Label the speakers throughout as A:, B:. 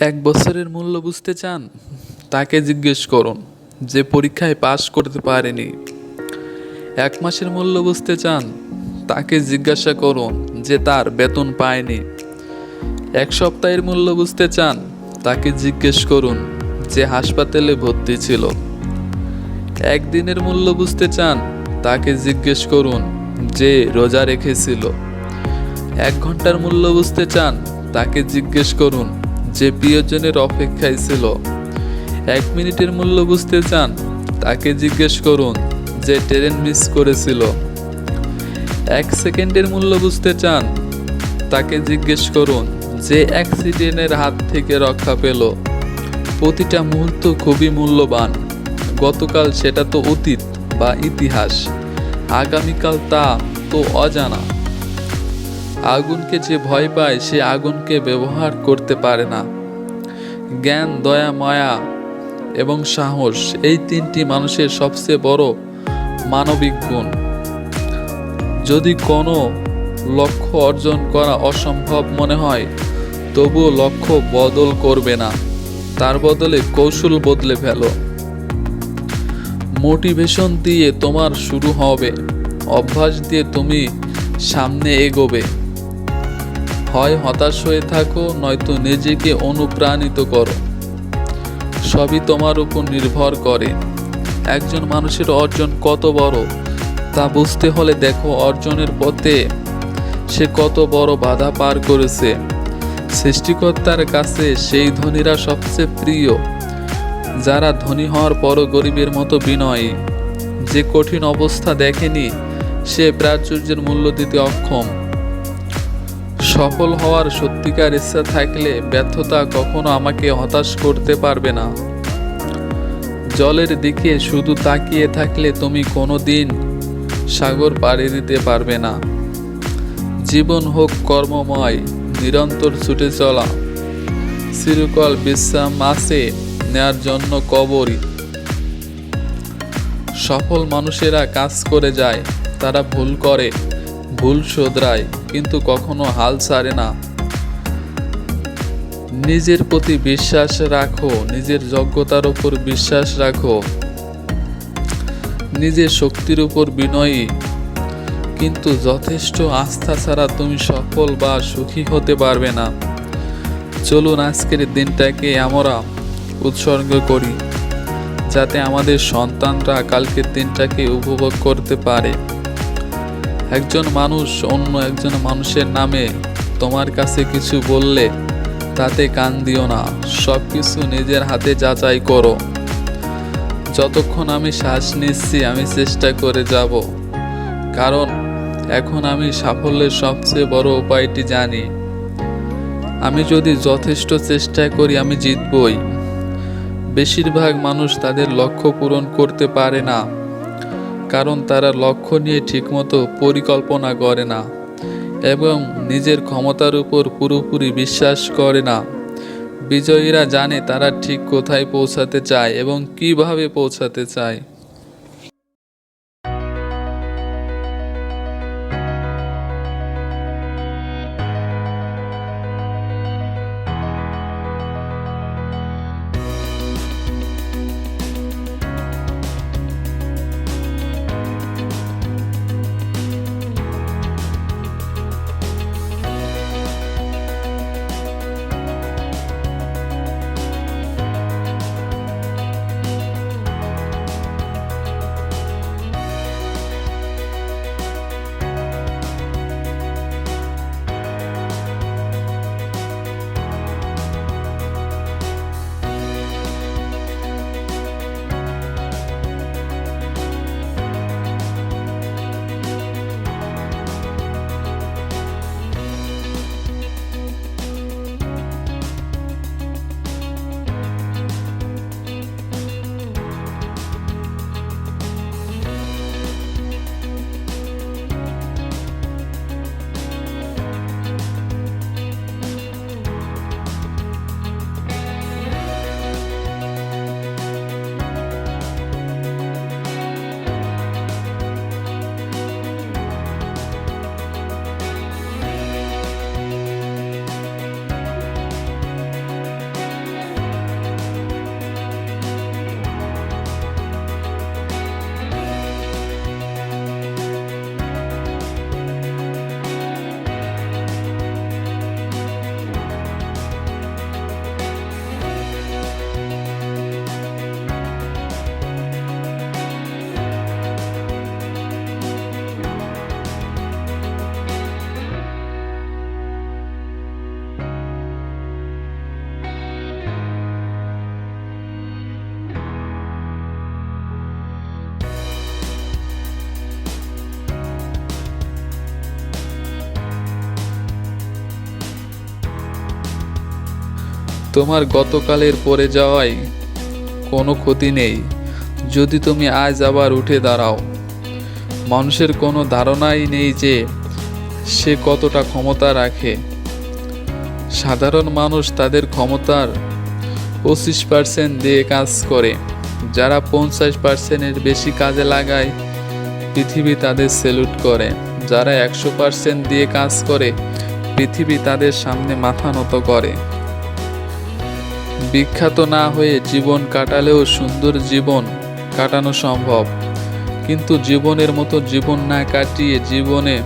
A: এক বছরের মূল্য বুঝতে চান? তাকে জিজ্ঞেস করুন যে পরীক্ষায় পাশ করতে পারেনি। এক মাসের মূল্য বুঝতে চান? তাকে জিজ্ঞাসা করুন যে তার বেতন পায়নি। এক সপ্তাহের মূল্য বুঝতে চান? তাকে জিজ্ঞেস করুন যে হাসপাতালে ভর্তি ছিল। একদিনের মূল্য বুঝতে চান? তাকে জিজ্ঞেস করুন যে রোজা রেখেছিল। 1 ঘন্টার মূল্য বুঝতে চান? তাকে জিজ্ঞেস করুন যে প্রিয়জনের অপেক্ষায় ছিল। 1 মিনিটের মূল্য বুঝতে চান? তাকে জিজ্ঞেস করুন যে ট্রেন মিস করেছিল। 1 সেকেন্ডের মূল্য বুঝতে চান? তাকে জিজ্ঞেস করুন যে অ্যাক্সিডেন্টের হাত থেকে রক্ষা পেল। প্রতিটা মুহূর্ত খুবই মূল্যবান। গতকাল সেটা তো অতীত বা ইতিহাস, আগামীকাল তা তো অজানা। আগুনকে যে ভয় পায় সে আগুনকে ব্যবহার করতে পারে না। জ্ঞান, দয়া, মায়া এবং সাহস, এই 3টি মানুষের সবচেয়ে বড় মানবিক গুণ। যদি কোনো লক্ষ্য অর্জন করা অসম্ভব মনে হয়, তবুও লক্ষ্য বদল করবে না, তার বদলে কৌশল বদলে ফেলো। মোটিভেশন দিয়ে তোমার শুরু হবে, অভ্যাস দিয়ে তুমি সামনে এগোবে। হয় হতাশ হয়ে থাকো, নয়তো নিজেকে অনুপ্রাণিত করো। সবই তোমার উপর নির্ভর করে। একজন মানুষের অর্জন কত বড় তা বুঝতে হলে দেখো অর্জনের পথে সে কত বড় বাধা পার করেছে। সৃষ্টিকর্তার কাছে সেই ধনীরা সবচেয়ে প্রিয়, যারা ধনী হওয়ার পরও গরিবের মতো বিনয়ী। যে কঠিন অবস্থা দেখেনি সে প্রাচুর্যের মূল্য দিতে অক্ষম। সফল হওয়ার সত্যিকার ইচ্ছা থাকলে ব্যর্থতা কখনো আমাকে হতাশ করতে পারবে না। জলের দিকে শুধু তাকিয়ে থাকলে তুমি কোনোদিন সাগর পাড়ি দিতে পারবে না। জীবন হোক কর্মময়, নিরন্তর ছুটে চলা, চিরকাল বিশ্রাম আছে নেয়ার জন্য কবরই। সফল মানুষেরা কাজ করে যায়, তারা ভুল করে, ভুল শোধরায়, কিন্তু কখনো হাল ছাড়ে না। নিজের প্রতি বিশ্বাস রাখো, নিজের যোগ্যতার উপর বিশ্বাস রাখো, নিজের শক্তির উপর বিনয়ী। কিন্তু যথেষ্ট আস্থা ছাড়া তুমি সফল বা সুখী হতে পারবে না। চলুন আজকের দিনটাকে আমরা উৎসর্গ করি, যাতে আমাদের সন্তানরা কালকের দিনটাকে উপভোগ করতে পারে। একজন মানুষ অন্য একজন মানুষের নামে তোমার কাছে কিছু বললে তাতে কান দিও না। সব কিছু নিজের হাতে যাচাই করো। যতক্ষণ আমি শ্বাস নিচ্ছি আমি চেষ্টা করে যাব, কারণ এখন আমি সাফল্যের সবচেয়ে বড় উপায়টি জানি। আমি যদি যথেষ্ট চেষ্টা করি আমি জিতবই। বেশিরভাগ মানুষ তাদের লক্ষ্য পূরণ করতে পারে না, কারণ তারা লক্ষ্য নিয়ে ঠিকমতো পরিকল্পনা করে না এবং নিজের ক্ষমতার উপর পুরোপুরি বিশ্বাস করে না। বিজয়ীরা জানে তারা ঠিক কোথায় পৌঁছাতে চায় এবং কিভাবে পৌঁছাতে চায়। তোমার গতকালের পড়ে যাওয়ায় কোনো ক্ষতি নেই যদি তুমি আজ আবার উঠে দাঁড়াও। মানুষের কোনো ধারণাই নেই যে সে কতটা ক্ষমতা রাখে। সাধারণ মানুষ তাদের ক্ষমতার 25% দিয়ে কাজ করে। যারা 50%-এর বেশি কাজে লাগায় পৃথিবী তাদের স্যালুট করে। যারা 100% দিয়ে কাজ করে পৃথিবী তাদের সামনে মাথা নত করে। বিখ্যাত না হয়ে জীবন কাটালেও সুন্দর জীবন কাটানো সম্ভব, কিন্তু জীবনের মতো জীবন না কাটিয়ে জীবনে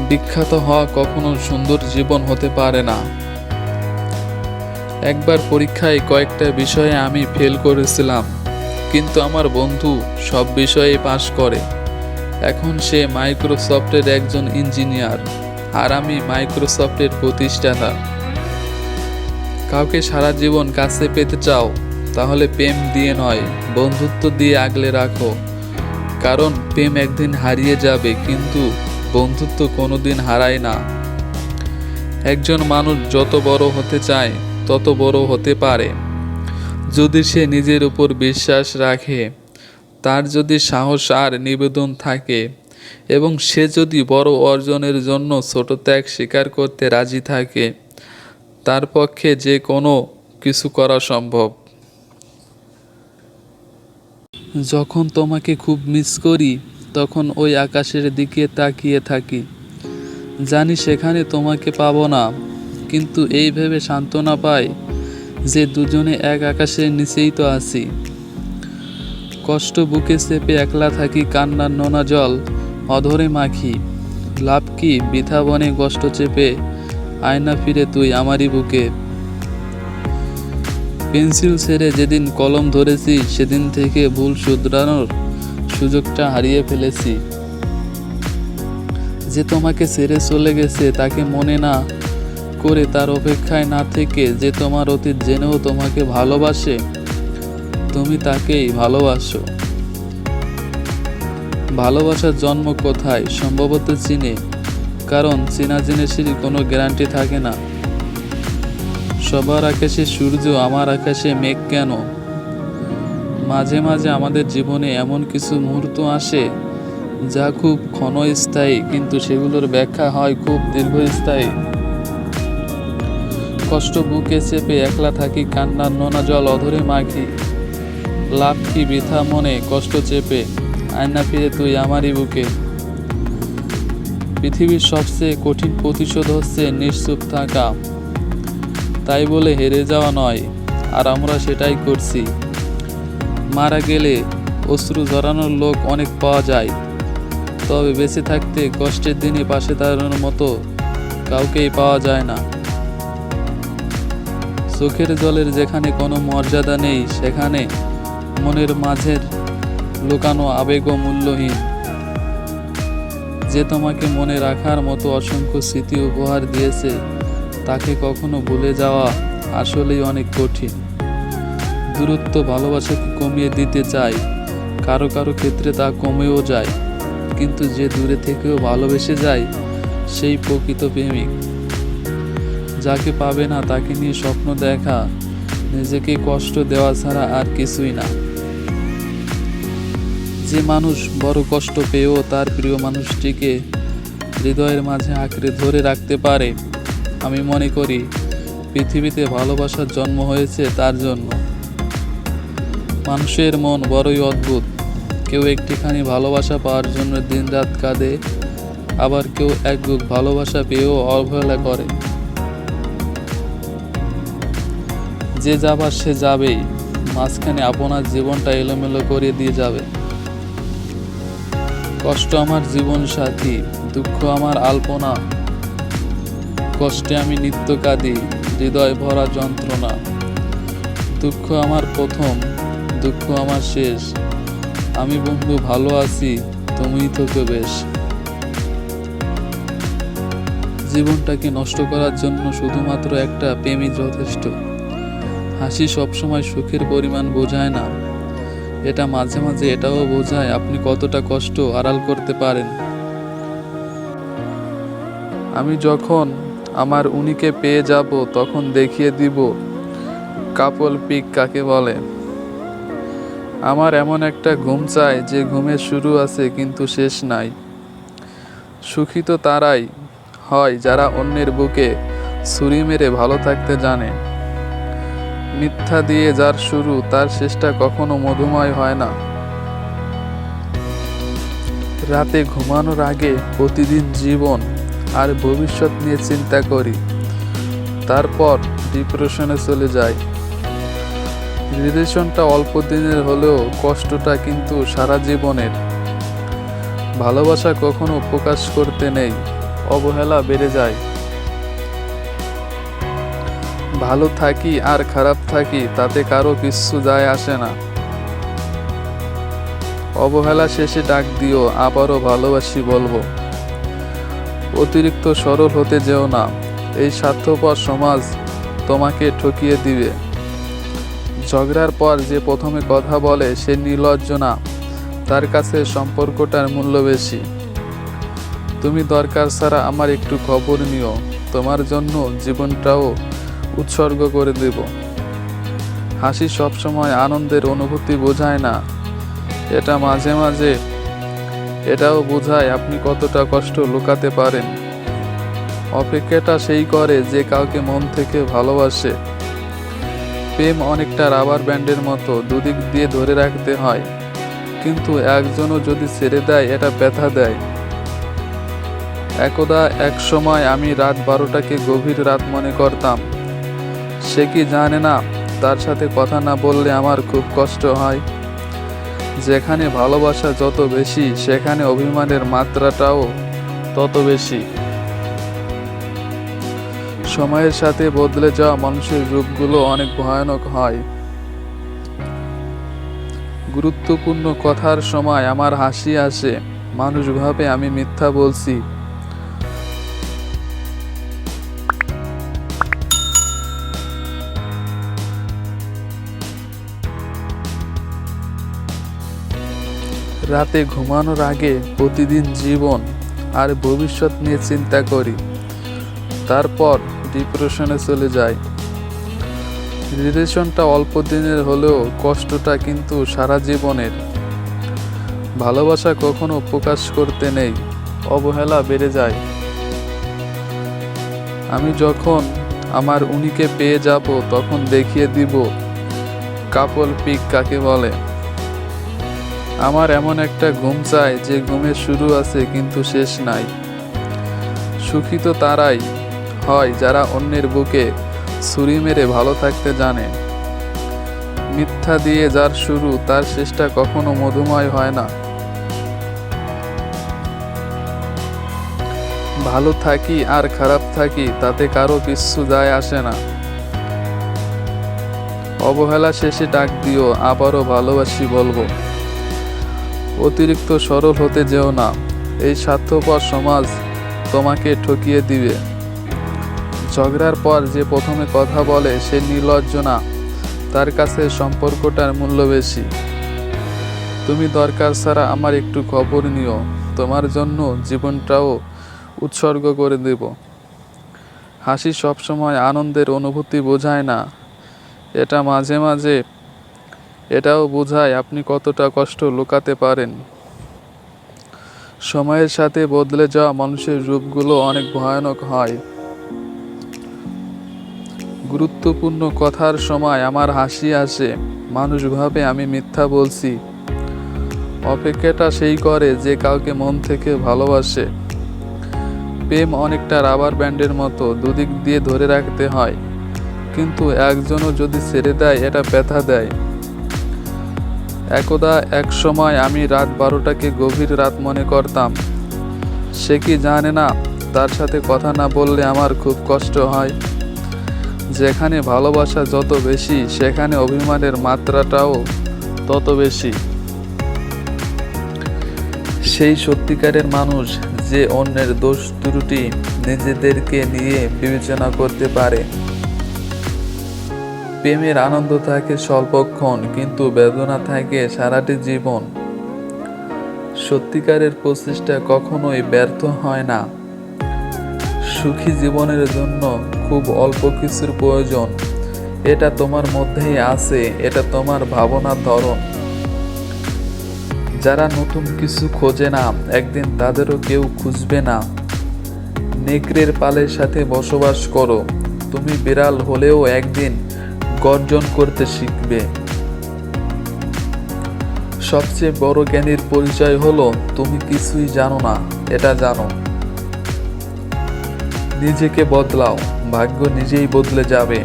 A: বিখ্যাত হওয়া কখনো সুন্দর জীবন হতে পারে না। একবার পরীক্ষায় কয়েকটা বিষয়ে আমি ফেল করেছিলাম, কিন্তু আমার বন্ধু সব বিষয়ে পাশ করে। এখন সে মাইক্রোসফটের একজন ইঞ্জিনিয়ার, আর আমি মাইক্রোসফটের প্রতিষ্ঠাতা। কাউকে সারা জীবন কাছে পেতে চাও, তাহলে প্রেম দিয়ে নয়, বন্ধুত্ব দিয়ে আগলে রাখো। কারণ প্রেম একদিন হারিয়ে যাবে, কিন্তু বন্ধুত্ব কোনোদিন হারায় না। একজন মানুষ যত বড় হতে চায় তত বড় হতে পারে যদি সে নিজের উপর বিশ্বাস রাখে, তার যদি সাহস আর নিবেদন থাকে, এবং সে যদি বড় অর্জনের জন্য ছোট ত্যাগ স্বীকার করতে রাজি থাকে, তার পক্ষে যে কোনো কিছু করা সম্ভব। যখন তোমাকে খুব মিস করি তখন ওই আকাশের দিকে তাকিয়ে থাকি। জানি সেখানে তোমাকে পাবো না, কিন্তু এই ভেবে সান্ত্বনা পাই যে দুজনে এক আকাশের নিচেই তো আছি। কষ্ট বুকে চেপে একলা থাকি, কান্নার নোনা জল অধরে মাখি। লাভ কি বৃথা বনে কষ্ট চেপে, আয়না ফিরে তুই আমারই বুকে। পেন্সিল ছেড়ে যেদিন কলম ধরেছি, সেদিন থেকে ভুল শুধরানোর সুযোগটা হারিয়ে ফেলেছি। যে তোমাকে ছেড়ে চলে গেছে তাকে মনে না করে, তার অপেক্ষায় না থেকে, যে তোমার অতীত জেনেও তোমাকে ভালোবাসে, তুমি তাকেই ভালোবাসো। ভালোবাসার জন্ম কোথায়? সম্ভবত চীনে, কারণ চীনা জিনিসের কোনো গ্যারান্টি থাকে না। সবার আকাশে সূর্য, আমার আকাশে মেঘ কেন? মাঝে মাঝে আমাদের জীবনে এমন কিছু মুহূর্ত আসে যা খুব ক্ষণস্থায়ী, কিন্তু সেগুলোর ব্যাখ্যা হয় খুব দীর্ঘস্থায়ী। কষ্ট বুকে চেপে একলা থাকি, কান্নার নোনা জল অধরে মাখি। লাভ কি বৃথা মনে কষ্ট চেপে, আয়না ফিরে তুই আমারই বুকে। পৃথিবীর সবচেয়ে কঠিন প্রতিশোধ হচ্ছে নিশ্চুপ থাকা। তাই বলে হেরে যাওয়া নয়, আর আমরা সেটাই করছি। মারা গেলে অশ্রু ঝরানোর লোক অনেক পাওয়া যায়, তবে বেঁচে থাকতে কষ্টের দিনে পাশে দাঁড়ানোর মতো কাউকেই পাওয়া যায় না। চোখের জলের যেখানে কোনো মর্যাদা নেই, সেখানে মনের মাঝের লুকানো আবেগও মূল্যহীন। যে তোমাকে মনে রাখার মতো অসংখ্য স্মৃতি উপহার দিয়েছে, তাকে কখনো ভুলে যাওয়া আসলেই অনেক কঠিন। দূরত্ব ভালোবাসাকে কমিয়ে দিতে চায়, কারো কারো ক্ষেত্রে তা কমেও যায়, কিন্তু যে দূরে থেকেও ভালোবেসে যায় সেই প্রকৃত প্রেমিক। যাকে পাবে না তাকে নিয়ে স্বপ্ন দেখা নিজেকে কষ্ট দেওয়া ছাড়া আর কিছুই না। যে মানুষ বড় কষ্ট পেয়েও তার প্রিয় মানুষটিকে হৃদয়ের মাঝে আঁকড়ে ধরে রাখতে পারে, আমি মনে করি পৃথিবীতে ভালোবাসার জন্ম হয়েছে তার জন্য। মানুষের মন বড়ই অদ্ভুত। কেউ একটিখানি ভালোবাসা পাওয়ার জন্য দিনরাত কাঁদে, আবার কেউ এক বুক ভালোবাসা পেয়েও অবহেলা করে। যে যাবার সে যাবেই, মাঝখানে আপনার জীবনটা এলোমেলো করে দিয়ে যাবে। কষ্ট আমার জীবন সাথী, দুঃখ আমার আলপনা। কষ্টে আমি নিত্য কাঁদি, হৃদয় ভরা যন্ত্রণা। দুঃখ আমার প্রথম, দুঃখ আমার শেষ। আমি বন্ধু ভালো আছি, তুমিই তো বেশ। জীবনটাকে নষ্ট করার জন্য শুধুমাত্র একটা প্রেমই যথেষ্ট। হাসি সবসময় সুখের পরিমাণ বোঝায় না, এটা মাঝে মাঝে এটাও বোঝায় আপনি কতটা কষ্ট আড়াল করতে পারেন। আমি যখন আমার উনিকে পেয়ে যাব তখন দেখিয়ে দিব কাপল পিক কাকে বলে। আমার এমন একটা ঘুম চাই যে ঘুমের শুরু আছে কিন্তু শেষ নাই। সুখী তো তারাই হয় যারা অন্যের বুকে ছুরি মেরে ভালো থাকতে জানে। মিথ্যা দিয়ে যার শুরু তার শেষটা কখনো মধুময় হয় না। রাতে ঘুমানোর আগে প্রতিদিন জীবন আর ভবিষ্যৎ নিয়ে চিন্তা করি, তারপর ডিপ্রেশনে চলে যাই। রিলেশনটা অল্প দিনের হলেও কষ্টটা কিন্তু সারা জীবনের। ভালোবাসা কখনো প্রকাশ করতে নেই, অবহেলা বেড়ে যায়। ভালো থাকি আর খারাপ থাকি তাতে কারো কিচ্ছু যায় আসে না। অবহেলা শেষে ডাক দিও, আবারও ভালোবাসি বলবো। অতিরিক্ত সরল হতে যেও না, এই স্বার্থপর সমাজ তোমাকে ঠকিয়ে দিবে। ঝগড়ার পর যে প্রথমে কথা বলে সে নির্লজ্জ না, তার কাছে সম্পর্কটার মূল্য বেশি। তুমি দরকার ছাড়া আমার একটু খবর নিও, তোমার জন্য জীবনটাও উৎসর্গ করে দেব। হাসি সবসময় আনন্দের অনুভূতি বোঝায় না, এটা মাঝে মাঝে এটাও বোঝায় আপনি কতটা কষ্ট লুকাতে পারেন। অপেক্ষাটা সেই করে যে কাউকে মন থেকে ভালোবাসে। প্রেম অনেকটা রাবার ব্যান্ডের মতো, দুদিক দিয়ে ধরে রাখতে হয়, কিন্তু একজনও যদি ছেড়ে দেয় এটা ব্যথা দেয়। একদা এক সময় আমি রাত 12টাকে গভীর রাত মনে করতাম। সে কি জানে না তার সাথে কথা না বললে আমার খুব কষ্ট হয়। যেখানে ভালোবাসা যত বেশি সেখানে অভিমানের মাত্রাটাও তত বেশি। সময়ের সাথে বদলে যাওয়া মানুষের রূপগুলো অনেক ভয়ানক হয়। গুরুত্বপূর্ণ কথার সময় আমার হাসি আসে, মানুষ ভাবে আমি মিথ্যা বলছি। রাতে ঘুমানোর আগে প্রতিদিন জীবন আর ভবিষ্যৎ নিয়ে চিন্তা করি, তারপর ডিপ্রেশনে চলে যাই। রিলেশনটা অল্প দিনের হলেও কষ্টটা কিন্তু সারা জীবনের। ভালোবাসা কখনো প্রকাশ করতে নেই, অবহেলা বেড়ে যায়। আমি যখন আমার উনিকে পেয়ে যাব তখন দেখিয়ে দিব কাপল পিক কাকে বলে। আমার এমন একটা ঘুম চাই যে ঘুমের শুরু আছে কিন্তু শেষ নাই। সুখী তো তারাই হয় যারা অন্যের বুকে ছুরি মেরে ভালো থাকতে জানে। মিথ্যা দিয়ে যার শুরু তার শেষটা কখনো মধুময় হয় না। ভালো থাকি আর খারাপ থাকি তাতে কারো কিচ্ছু যায় আসে না। অবহেলা শেষে ডাক দিও, আবারও ভালোবাসি বলবো। অতিরিক্ত সরল হতে যেও না, এই স্বার্থপর সমাজ তোমাকে ঠকিয়ে দিবে। ঝগড়ার পর যে প্রথমে কথা বলে সে নির্লজ্জ না, তার কাছে সম্পর্কটার মূল্য বেশি। তুমি দরকার ছাড়া আমার একটু খবর নিও, তোমার জন্য জীবনটাও উৎসর্গ করে দেব। হাসি সবসময় আনন্দের অনুভূতি বোঝায় না, এটা মাঝে মাঝে এটাও বোঝায় আপনি কতটা কষ্ট লুকাতে পারেন। সময়ের সাথে বদলে যাওয়া মানুষের রূপগুলো অনেক ভয়ানক হয়। গুরুত্বপূর্ণ কথার সময় আমার হাসি আসে, মানুষ ভাবে আমি মিথ্যা বলছি। অপেক্ষাটা সেই করে যে কাউকে মন থেকে ভালোবাসে। প্রেম অনেকটা রাবার ব্যান্ডের মতো, দুদিক দিয়ে ধরে রাখতে হয়, কিন্তু একজনও যদি ছেড়ে দেয় এটা ব্যথা দেয়। একদা এক সময় আমি রাত 12টাকে গভীর রাত মনে করতাম। সে কি জানে না তার সাথে কথা না বললে আমার খুব কষ্ট হয়। যেখানে ভালোবাসা যত বেশি সেখানে অভিমানের মাত্রাটাও তত বেশি। সেই সত্যিকারের মানুষ যে অন্যের দোষ ত্রুটি নিজেদেরকে নিয়ে বিবেচনা করতে পারে। প্রেমের আনন্দ থাকে স্বল্পক্ষণ, কিন্তু বেদনা থাকে সারাটি জীবন। সত্যিকারের প্রচেষ্টা কখনোই ব্যর্থ হয় না। সুখী জীবনের জন্য খুব অল্প কিছুর প্রয়োজন। এটা তোমার মধ্যেই আছে, এটা তোমার ভাবনার ধরন। যারা নতুন কিছু খোঁজে না, একদিন তাদেরও কেউ খুঁজবে না। নেকড়ের পালের সাথে বসবাস করো, তুমি বিড়াল হলেও একদিন গর্জন করতে শিখবে। সবচেয়ে বড় জ্ঞানীর পরিচয় হলো তুমি কিছুই জানো না এটা জানো। নিজেকে বদলাও, ভাগ্য নিজেই বদলে যাবে।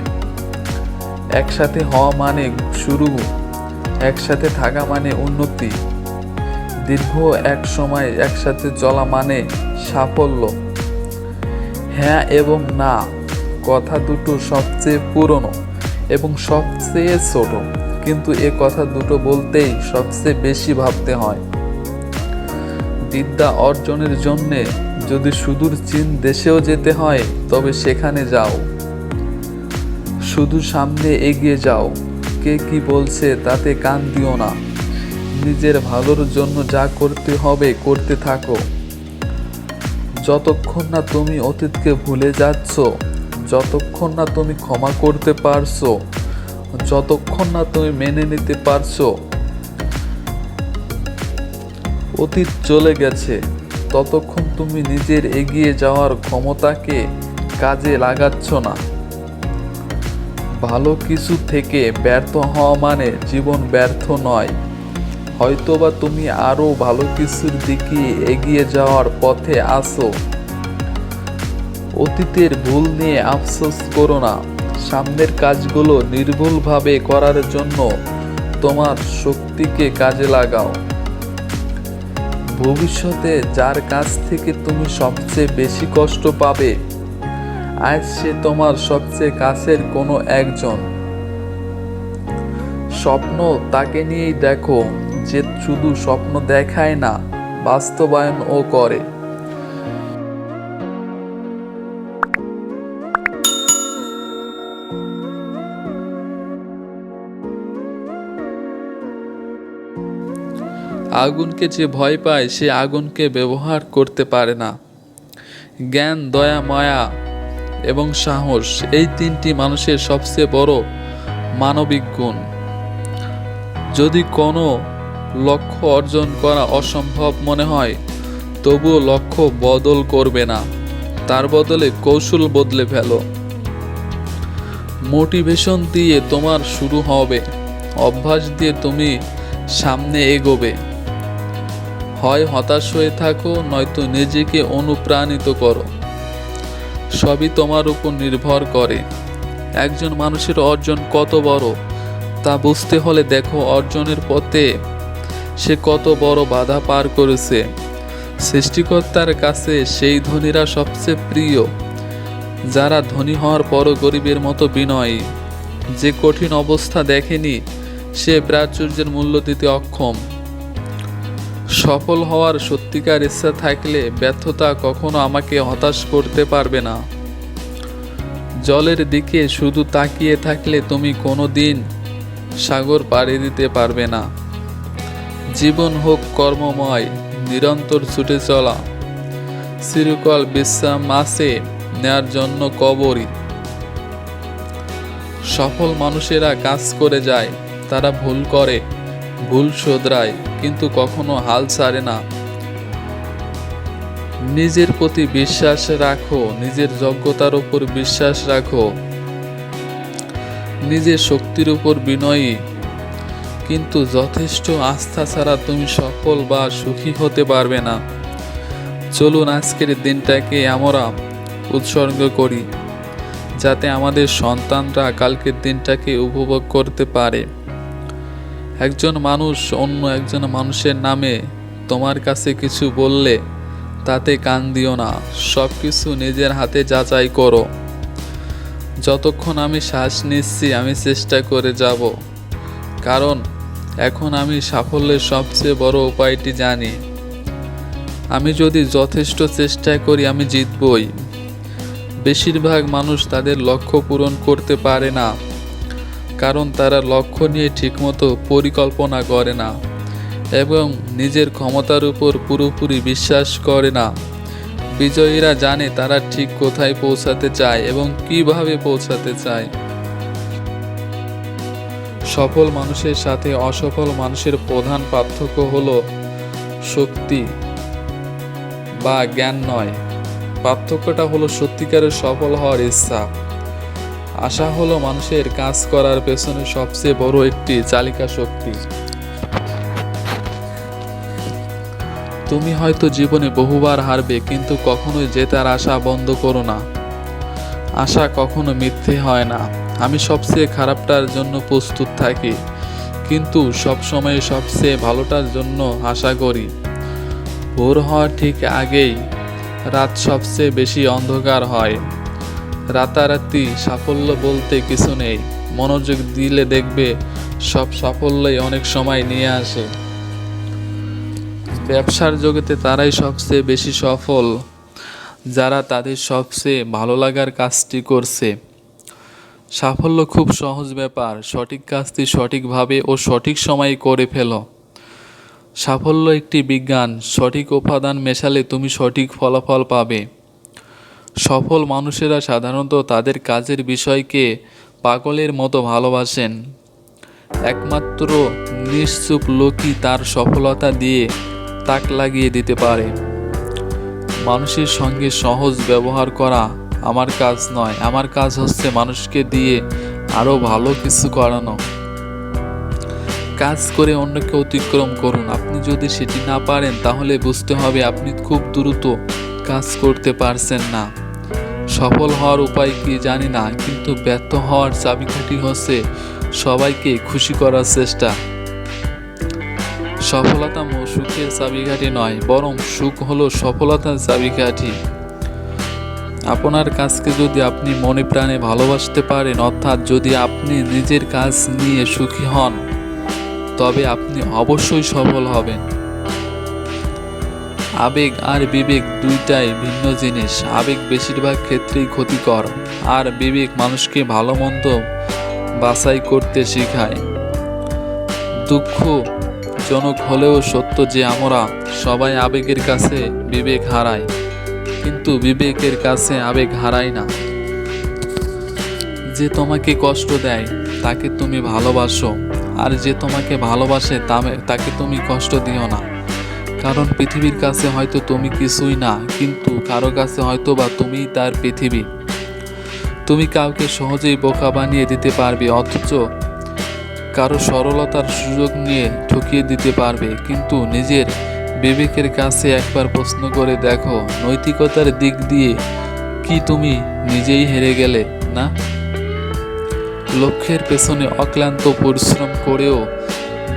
A: একসাথে হওয়া মানে শুরু, একসাথে থাকা মানে উন্নতি, দীর্ঘ এক সময় একসাথে চলা মানে সাফল্য। হ্যাঁ এবং না কথা দুটো সবচেয়ে পুরনো এবং সবচেয়ে ছোট, কিন্তু এ কথা দুটো বলতেই সবচেয়ে বেশি ভাবতে হয়। বিদ্যা অর্জনের জন্যে যদি সুদূর চীন দেশেও যেতে হয় তবে সেখানে যাও। শুধু সামনে এগিয়ে যাও, কে কি বলছে তাতে কান দিও না। নিজের ভালোর জন্য যা করতে হবে করতে থাকো। যতক্ষণ না তুমি অতীতকে ভুলে যাচ্ছ, যতক্ষণ না তুমি ক্ষমা করতে পারছো, যতক্ষণ না তুমি মেনে নিতে পারছো অতীত চলে গেছে, ততক্ষণ তুমি নিজের এগিয়ে যাওয়ার ক্ষমতাকে কাজে লাগাচ্ছ না। ভালো কিছু থেকে ব্যর্থ হওয়া মানে জীবন ব্যর্থ নয়, হয়তোবা তুমি আরো ভালো কিছুর দিকে এগিয়ে যাওয়ার পথে আছো। অতীতের ভুল নিয়ে আফসোস করো না, সামনের কাজগুলো নির্ভুলভাবে করার জন্য তোমার শক্তিকে কাজে লাগাও। ভবিষ্যতে যার কাছ থেকে তুমি সবচেয়ে বেশি কষ্ট পাবে, আজ সে তোমার সবচেয়ে কাছের কোনো একজন। স্বপ্ন তাকে নিয়েই দেখো যে শুধু স্বপ্ন দেখায় না, বাস্তবায়নও করে। আগুনকে যে ভয় পায় সে আগুনকে ব্যবহার করতে পারে না। জ্ঞান, দয়া, মায়া এবং সাহস, এই তিনটি মানুষের সবচেয়ে বড় মানবিক গুণ। যদি কোনো লক্ষ্য অর্জন করা অসম্ভব মনে হয়, তবুও লক্ষ্য বদল করবে না, তার বদলে কৌশল বদলে ফেলো। মোটিভেশন দিয়ে তোমার শুরু হবে, অভ্যাস দিয়ে তুমি সামনে এগোবে। হয় হতাশ হয়ে থাকো, নয়তো নিজেকে অনুপ্রাণিত করো। সবই তোমার উপর নির্ভর করে। একজন মানুষের অর্জন কত বড় তা বুঝতে হলে দেখো অর্জনের পথে সে কত বড় বাধা পার করেছে। সৃষ্টিকর্তার কাছে সেই ধনীরা সবচেয়ে প্রিয়, যারা ধনী হওয়ার পরও গরিবের মতো বিনয়ী। যে কঠিন অবস্থা দেখেনি সে প্রাচুর্যের মূল্য দিতে অক্ষম। সফল হওয়ার সত্যিকার ইচ্ছা থাকলে ব্যর্থতা কখনো আমাকে হতাশ করতে পারবে না। জলের দিকে শুধু তাকিয়ে থাকলে তুমি কোনো দিন সাগর পাড়ি দিতে পারবে না। জীবন হোক কর্মময়, নিরন্তর ছুটে চলা, চিরকাল বিশ্রাম আছে নেয়ার জন্য কবরই। সফল মানুষেরা কাজ করে যায়, তারা ভুল করে, ভুল শোধরায়, কিন্তু কখনো হাল ছাড়ে না। নিজের প্রতি বিশ্বাস রাখো, নিজের যোগ্যতার উপর বিশ্বাস রাখো, নিজের শক্তির উপর বিনয়ী, কিন্তু যথেষ্ট আস্থা ছাড়া তুমি সফল বা সুখী হতে পারবে না। চলুন আজকের দিনটাকে আমরা উৎসর্গ করি, যাতে আমাদের সন্তানরা কালকের দিনটাকে উপভোগ করতে পারে। একজন মানুষ অন্য একজন মানুষের নামে তোমার কাছে কিছু বললে তাতে কান দিও না, সব কিছু নিজের হাতে যাচাই করো। যতক্ষণ আমি শ্বাস নিচ্ছি আমি চেষ্টা করে যাব, কারণ এখন আমি সাফল্যের সবচেয়ে বড় উপায়টি জানি। আমি যদি যথেষ্ট চেষ্টা করি আমি জিতবই। বেশিরভাগ মানুষ তাদের লক্ষ্য পূরণ করতে পারে না, কারণ তারা লক্ষ্য নিয়ে ঠিকমতো পরিকল্পনা করে না এবং নিজের ক্ষমতার উপর পুরোপুরি বিশ্বাস করে না। বিজয়ীরা জানে তারা ঠিক কোথায় পৌঁছাতে চায় এবং কিভাবে পৌঁছাতে চায়। সফল মানুষের সাথে অসফল মানুষের প্রধান পার্থক্য হলো শক্তি বা জ্ঞান নয়, পার্থক্যটা হলো সত্যিকারের সফল হওয়ার ইচ্ছা। আশা হলো মানুষের কাজ করার পেছনে সবচেয়ে বড় একটি চালিকা শক্তি। তুমি হয়তো জীবনে বহুবার হারবে, কিন্তু কখনোই জেতার আশা বন্ধ করো না। আশা কখনো মিথ্যে হয় না। আমি সবচেয়ে খারাপটার জন্য প্রস্তুত থাকি, কিন্তু সবসময় সবচেয়ে ভালোটার জন্য আশা করি। ভোর হওয়ার ঠিক আগেই রাত সবচেয়ে বেশি অন্ধকার হয়। রাতারাতি সাফল্য বলতে কিছু নেই। মনোযোগ দিলে দেখবে সব সাফল্যই অনেক সময় নিয়ে আসে। ব্যবসার জগতে তারাই সবচেয়ে বেশি সফল যারা তাদের সবচেয়ে ভালো লাগার কাজটি করছে। সাফল্য খুব সহজ ব্যাপার, সঠিক কাজটি সঠিকভাবে ও সঠিক সময়ে করে ফেলো। সাফল্য একটি বিজ্ঞান, সঠিক উপাদান মেশালে তুমি সঠিক ফলাফল পাবে। সফল মানুষেরা সাধারণত তাদের কাজের বিষয়কে পাগলের মতো ভালোবাসেন। একমাত্র নিশ্চুপ লোকই তার সফলতা দিয়ে তাক লাগিয়ে দিতে পারে। মানুষের সঙ্গে সহজ ব্যবহার করা আমার কাজ নয়, আমার কাজ হচ্ছে মানুষকে দিয়ে আরো ভালো কিছু করানো। কাজ করে অন্যকে অতিক্রম করুন। আপনি যদি সেটি না পারেন তাহলে বুঝতে হবে আপনি খুব দ্রুত কাজ করতে পারছেন না। সফল হওয়ার উপায় কি জানি না, কিন্তু ব্যর্থ হওয়ার চাবিকাঠি হচ্ছে সবাইকে খুশি করার চেষ্টা। সফলতা সুখের চাবিকাঠি নয়, বরং সুখ হলো সফলতার চাবিকাঠি। আপনার কাজকে যদি আপনি মনে প্রাণে ভালোবাসতে পারেন, অর্থাৎ যদি আপনি নিজের কাজ নিয়ে সুখী হন, তবে আপনি অবশ্যই সফল হবেন। আবেগ আর বিবেক দুইটাই ভিন্ন জিনিস। আবেগ বেশিরভাগ ক্ষেত্রেই ক্ষতিকর, আর বিবেক মানুষকে ভালো মন্দ বাছাই করতে শেখায়। দুঃখজনক হলেও সত্য যে আমরা সবাই আবেগের কাছে বিবেক হারাই, কিন্তু বিবেকের কাছে আবেগ হারায় না। যে তোমাকে কষ্ট দেয় তাকে তুমি ভালোবাসো, আর যে তোমাকে ভালোবাসে তাকে তুমি কষ্ট দিও না। কারণ পৃথিবীর কাছে হয়তো তুমি কিছুই না, কিন্তু কারো কাছে হয়তো বা তুমিই তার পৃথিবী। তুমি কাউকে সহজেই বোকা বানিয়ে দিতে পারবে, অথচ কারো সরলতার সুযোগ নিয়ে ঠকিয়ে দিতে পারবে। কিন্তু নিজের বিবেকের কাছে একবার প্রশ্ন করে দেখো, নৈতিকতার দিক দিয়ে কি তুমি নিজেই হেরে গেলে না? লক্ষ্যের পেছনে অক্লান্ত পরিশ্রম করেও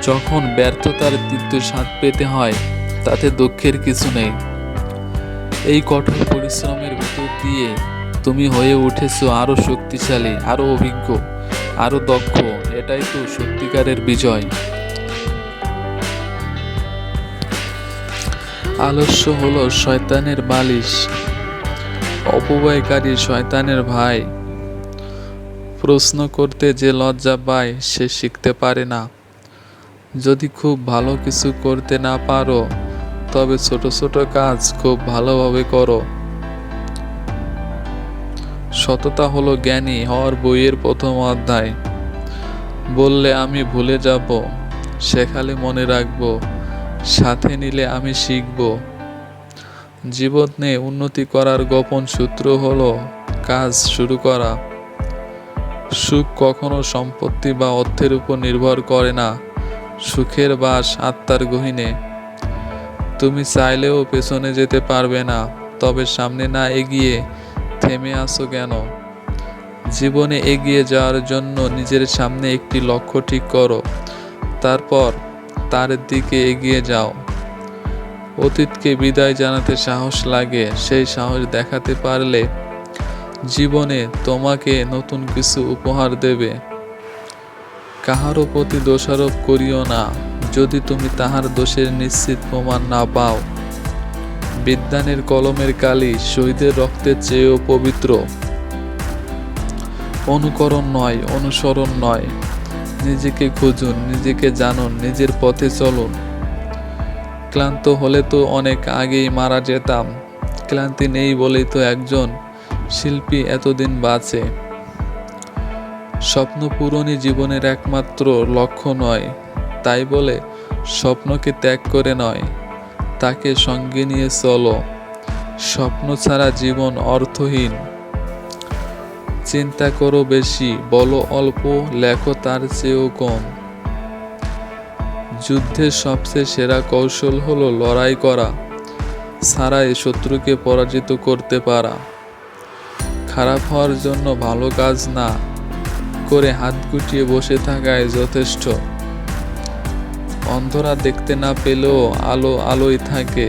A: যখন ব্যর্থতার তীব্র স্বাদ পেতে হয়, তাতে দুঃখের কিছু নেই। এই কঠোর পরিশ্রমের ভিতর দিয়ে তুমি হয়ে উঠেছো আরো শক্তিশালী, আরো অভিজ্ঞ, আরো দক্ষ। এটাই তো সত্যিকারের বিজয়। আলস্য হলো শয়তানের বালিশ, অপব্যয়কারী শয়তানের ভাই। প্রশ্ন করতে যে লজ্জা পায় সে শিখতে পারে না। যদি খুব ভালো কিছু করতে না পারো, তবে ছোট ছোট কাজ খুব ভালোভাবে করো। সততা হলো জ্ঞানী হওয়ার বইয়ের প্রথম অধ্যায়। বললে আমি ভুলে যাব, শেখালে মনে রাখবো, সাথে নিলে আমি শিখব। জীবনে উন্নতি করার গোপন সূত্র হলো কাজ শুরু করা। সুখ কখনো সম্পত্তি বা অর্থের উপর নির্ভর করে না, সুখের বাস আত্মার গহীনে। তুমি চাইলেও পেছনে যেতে পারবে না, তবে সামনে না এগিয়ে থেমে আসো কেন? জীবনে এগিয়ে যাওয়ার জন্য নিজের সামনে একটি লক্ষ্য ঠিক করো, তারপর তার দিকে এগিয়ে যাও। অতীতকে বিদায় জানাতে সাহস লাগে, সেই সাহস দেখাতে পারলে জীবনে তোমাকে নতুন কিছু উপহার দেবে। কাহারও প্রতি দোষারোপ করিও না, যদি তুমি তাহার দোষের নিশ্চিত প্রমাণ না পাও। বিদ্বানের কলমের কালি শহীদের রক্তের চেয়েও পবিত্র। অনুকরণ নয়, অনুসরণ নয়, নিজেকে খুঁজুন, নিজেকে জানুন, নিজের পথে চলুন। ক্লান্ত হলে তো অনেক আগেই মারা যেতাম, ক্লান্তি নেই বলেই তো একজন শিল্পী এতদিন বাঁচে। স্বপ্ন পূরণই জীবনের একমাত্র লক্ষ্য নয়, তাই বলে স্বপ্নকে ত্যাগ করে নয়, তাকে সঙ্গে নিয়ে চলো। স্বপ্ন ছাড়া জীবন অর্থহীন। চিন্তা করো বেশি, বলো অল্প, লেখো তার চেয়েও কম। যুদ্ধের সবচেয়ে সেরা কৌশল হলো লড়াই করা ছাড়াই শত্রুকে পরাজিত করতে পারা। খারাপ হওয়ার জন্য ভালো কাজ না করে হাত গুটিয়ে বসে থাকাই যথেষ্ট। অন্ধরা দেখতে না পেলেও আলো আলোয় থাকে,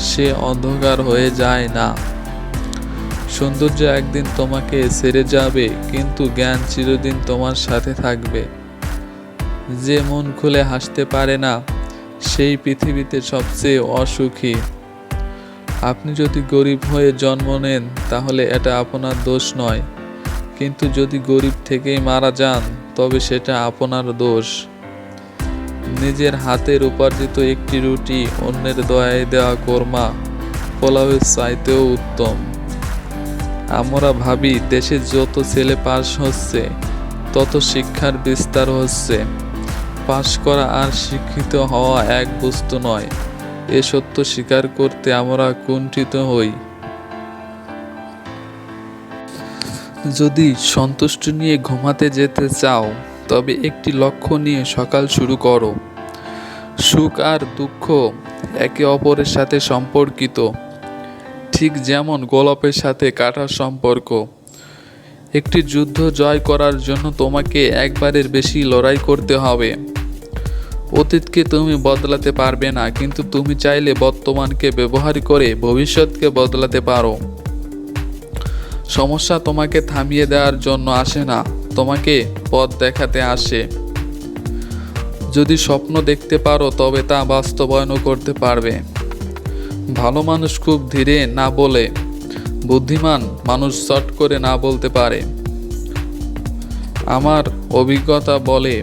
A: সে অন্ধকার হয়ে যায় না। সৌন্দর্য একদিন তোমাকে ছেড়ে যাবে, কিন্তু জ্ঞান চিরদিন তোমার সাথে থাকবে। যে মন খুলে হাসতে পারে না, সেই পৃথিবীতে সবচেয়ে অসুখী। আপনি যদি গরিব হয়ে জন্ম নেন তাহলে এটা আপনার দোষ নয়, কিন্তু যদি গরিব থেকেই মারা যান তবে সেটা আপনার দোষ। নিজের হাতের উপার্জিত একটি রুটি অন্যের দয়ায় দেওয়া কোরমা পোলাওয়ের চাইতেও উত্তম। আমরা ভাবি দেশে যত ছেলে পাস হচ্ছে তত শিক্ষার বিস্তার হচ্ছে। পাস করা আর শিক্ষিত হওয়া এক বস্তু নয়, এ সত্য স্বীকার করতে আমরা কুণ্ঠিত হই। যদি সন্তুষ্টি নিয়ে ঘুমাতে যেতে চাও তবে একটি লক্ষ্য নিয়ে সকাল শুরু করো। সুখ আর দুঃখ একে অপরের সাথে সম্পর্কিত, ঠিক যেমন গোলাপের সাথে কাঁটার সম্পর্ক। একটি যুদ্ধ জয় করার জন্য তোমাকে একবারের বেশি লড়াই করতে হবে। অতীতকে তুমি বদলাতে পারবে না, কিন্তু তুমি চাইলে বর্তমানকে ব্যবহার করে ভবিষ্যৎকে বদলাতে পারো। সমস্যা তোমাকে থামিয়ে দেওয়ার জন্য আসে না, তোমাকে পথ দেখাতে আসে। যদি স্বপ্ন দেখতে পারো তবে তা বাস্তবায়নও করতে পারবে। ভালো মানুষ খুব ধীরে না বলে, বুদ্ধিমান মানুষ চট করে না বলতে পারে। আমার অভিজ্ঞতা বলে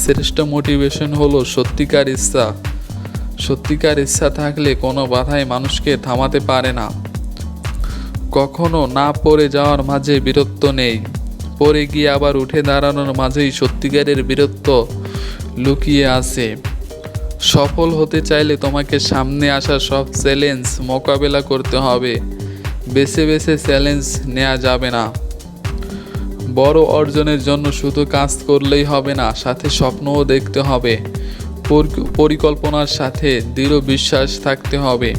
A: শ্রেষ্ঠ মোটিভেশন হলো সত্যিকার ইচ্ছা। সত্যিকার ইচ্ছা থাকলে কোনো বাধাই মানুষকে থামাতে পারে না। কখনো না পড়ে যাওয়ার মাঝে বীরত্ব নেই, পড়ে গিয়ে আবার উঠে দাঁড়ানোর মাঝেই সত্যিকারের বীরত্ব লুকিয়ে আছে। সফল হতে চাইলে তোমাকে সামনে আসা সব চ্যালেঞ্জ মোকাবেলা করতে হবে। বেছে বেছে চ্যালেঞ্জ নেওয়া যাবে না। বড় অর্জনের জন্য শুধু কাজ করলেই হবে না, সাথে স্বপ্নও দেখতে হবে। পরিকল্পনার সাথে দৃঢ় বিশ্বাস থাকতে হবে।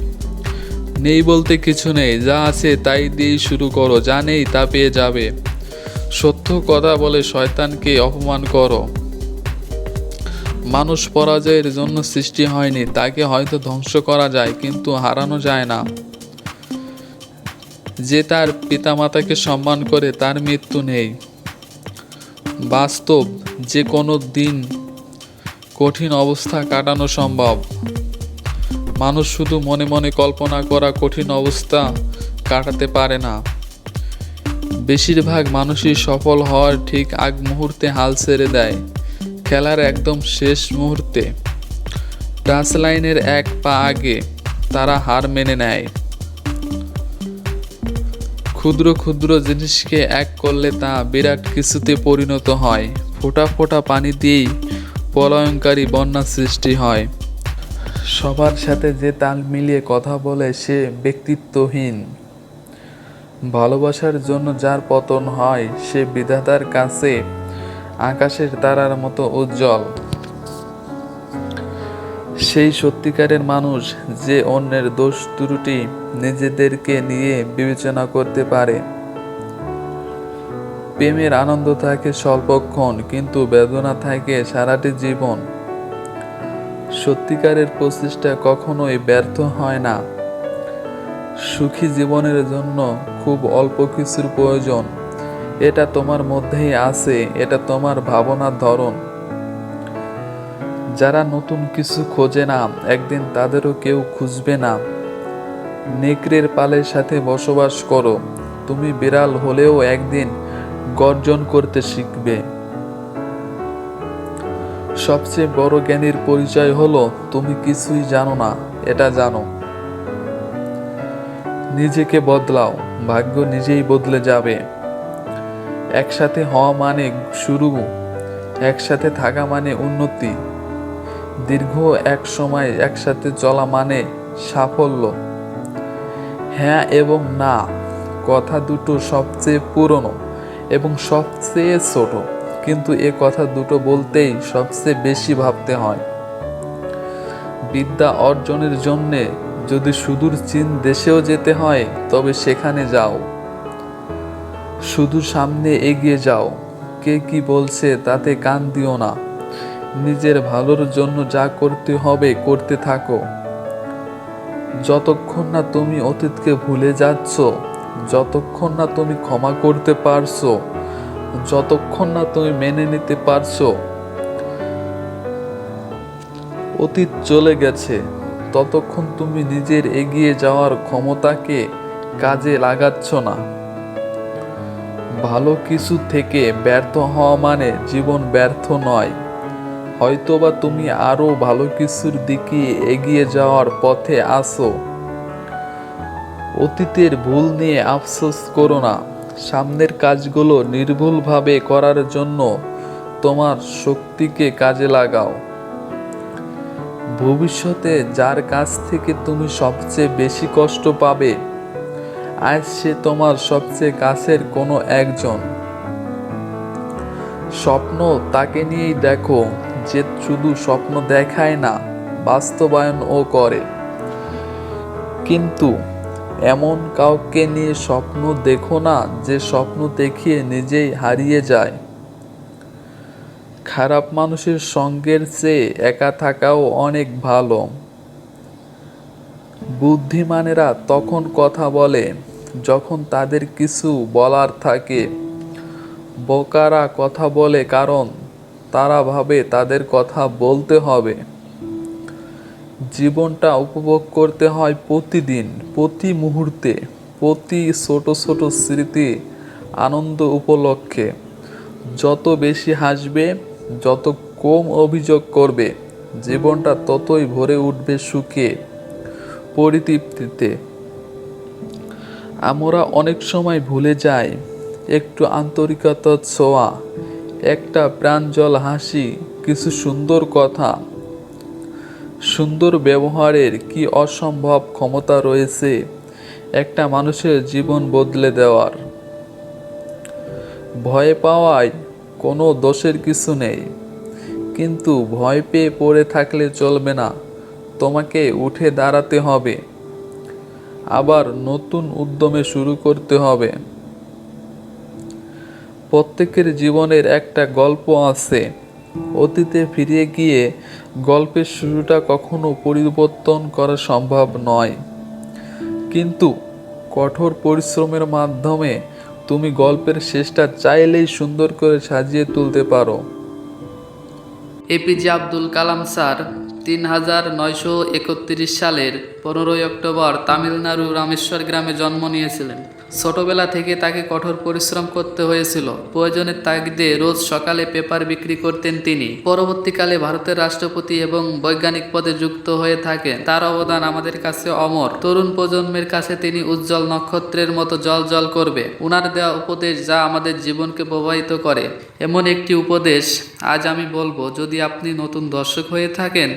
A: নেই বলতে কিছু নেই, যা আছে তাই দিয়েই শুরু করো, যা নেই তা পেয়ে যাবে। সত্য কথা বলে শয়তানকে অপমান করো। মানুষ পরাজয়ের জন্য সৃষ্টি হয়নি, তাকে হয়তো ধ্বংস করা যায় কিন্তু হারানো যায় না। যে তার পিতামাতাকে সম্মান করে তার মৃত্যু নেই। বাস্তব যে কোনো দিন কঠিন অবস্থা কাটানো সম্ভব। মানুষ শুধু মনে মনে কল্পনা করা কঠিন অবস্থা কাটাতে পারে না। বেশিরভাগ মানুষই সফল হওয়ার ঠিক আগ মুহূর্তে হাল ছেড়ে দেয়, খেলার একদম শেষ মুহূর্তে। টাচ লাইনের এক পা আগে তারা হার মেনে নেয়। ক্ষুদ্র ক্ষুদ্র জিনিসকে এক করলে তা বিরাট কিছুতে পরিণত হয়। ফোঁটা ফোঁটা পানি দিয়েই প্রলয়ঙ্কারী বন্যা সৃষ্টি হয়। সবার সাথে যে তাল মিলিয়ে কথা বলে সে ব্যক্তিত্বহীন। ভালোবাসার জন্য যার পতন হয় সে বিধাতার কাছে আকাশের তারার মতো উজ্জ্বল। সেই সত্যিকারের মানুষ যে অন্যের দোষ ত্রুটি নিজেদেরকে নিয়ে বিবেচনা করতে পারে। প্রেমের আনন্দ থাকে স্বল্পক্ষণ, কিন্তু বেদনা থাকে সারাটি জীবন। সত্যিকারের প্রচেষ্টা কখনোই ব্যর্থ হয় না। সুখী জীবনের জন্য খুব অল্প কিছুর প্রয়োজন। এটা তোমার মধ্যেই আছে, এটা তোমার ভাবনার ধরন। যারা নতুন কিছু খোঁজে না, একদিন তাদেরও কেউ খুঁজবে না। নেকড়ের পালের সাথে বসবাস করো, তুমি বিড়াল হলেও একদিন গর্জন করতে শিখবে। সবচেয়ে বড় জ্ঞানীর পরিচয় হলো তুমি কিছুই জানো না এটা জানো। নিজেকে বদলাও, ভাগ্য নিজেই বদলে যাবে। একসাথে হওয়া মানে শুরু, একসাথে থাকা মানে উন্নতি, দীর্ঘ এক সময় একসাথে চলা মানে সাফল্য। হ্যাঁ এবং না কথা দুটো সবচেয়ে পুরনো এবং সবচেয়ে ছোট, কিন্তু এ কথা দুটো বলতেই সবচেয়ে বেশি ভাবতে হয়। বিদ্যা অর্জনের জন্যে যদি সুদূর চীন দেশেও যেতে হয় তবে সেখানে যাও। শুধু সামনে এগিয়ে যাও, কে কি বলছে তাতে কান দিও না। নিজের ভালোর জন্য যা করতে হবে করতে থাকো। যতক্ষণ না তুমি অতীতকে ভুলে যাচ্ছ, যতক্ষণ না তুমি ক্ষমা করতে পারছো, যতক্ষণ না তুমি মেনে নিতে পারছো অতীত চলে গেছে, ততক্ষণ তুমি নিজের এগিয়ে যাওয়ার ক্ষমতাকে কাজে লাগাচ্ছ না। ভালো কিছু থেকে ব্যর্থ হওয়া মানে জীবন ব্যর্থ নয়, হয়তোবা তুমি আরো ভালো কিছুর দিকে এগিয়ে যাওয়ার পথে আছো। অতীতের ভুল নিয়ে আফসোস করো না, সামনের কাজগুলো নির্ভুলভাবে করার জন্য তোমার শক্তিকে কাজে লাগাও। ভবিষ্যতে যার কাছ থেকে তুমি সবচেয়ে বেশি কষ্ট পাবে, আজ সে তোমার সবচেয়ে কাছের কোনো একজন। স্বপ্ন তাকে নিয়েই দেখো যে শুধু স্বপ্ন দেখায় না, বাস্তবায়নও করে। কিন্তু এমন কাউকে নিয়ে স্বপ্ন দেখো না যে স্বপ্ন দেখিয়ে নিজেই হারিয়ে যায়। খারাপ মানুষের সঙ্গের চেয়ে একা থাকাও অনেক ভালো। বুদ্ধিমানেরা তখন কথা বলে যখন তাদের কিছু বলার থাকে, বোকারা কথা বলে কারণ তারা ভাবে তাদের কথা বলতে হবে। জীবনটা উপভোগ করতে হয় প্রতিদিন, প্রতি মুহূর্তে, প্রতি ছোট ছোট স্মৃতি আনন্দ উপলক্ষে। যত বেশি হাসবে, যত কম অভিযোগ করবে, জীবনটা ততই ভরে উঠবে সুখে, পরিতৃপ্তিতে। আমরা অনেক সময় ভুলে যাই একটু আন্তরিকতার ছোঁয়া, একটা প্রাঞ্জল হাসি, কিছু সুন্দর কথা। সুন্দর ব্যবহারের কি অসম্ভব ক্ষমতা রয়েছে একটা মানুষের জীবন বদলে দেওয়ার। ভয় পাওয়ায় কোনো দোষের কিছু নেই, কিন্তু ভয় পেয়ে পড়ে থাকলে চলবে না, তোমাকে উঠে দাঁড়াতে হবে, আবার নতুন উদ্যমে শুরু করতে হবে। প্রত্যেকের জীবনের একটা গল্প আছে, অতীতে ফিরে গিয়ে গল্পের শুরুটা কখনো পরিবর্তন করা সম্ভব নয়, কিন্তু কঠোর পরিশ্রমের মাধ্যমে তুমি গল্পের শেষটা চাইলেই সুন্দর করে সাজিয়ে তুলতে পারো।
B: এপিজে আব্দুল কালাম স্যার ৩৯৩১ সালের ১৫ই অক্টোবর তামিলনাড়ু রামেশ্বর গ্রামে জন্ম নিয়েছিলেন। ছোটবেলা থেকে তাকে কঠোর পরিশ্রম করতে হয়েছিল। প্রয়োজনের তাগিদে রোজ সকালে পেপার বিক্রি করতেন তিনি। পরবর্তীকালে ভারতের রাষ্ট্রপতি এবং বৈজ্ঞানিক পদে যুক্ত হয়ে থাকেন। তার অবদান আমাদের কাছে অমর। তরুণ প্রজন্মের কাছে তিনি উজ্জ্বল নক্ষত্রের মতো জ্বলজ্বল করবে। উনার দেওয়া উপদেশ যা আমাদের জীবনকে প্রভাবিত করে, এমন একটি উপদেশ আজ আমি বলবো। যদি আপনি নতুন দর্শক হয়ে থাকেন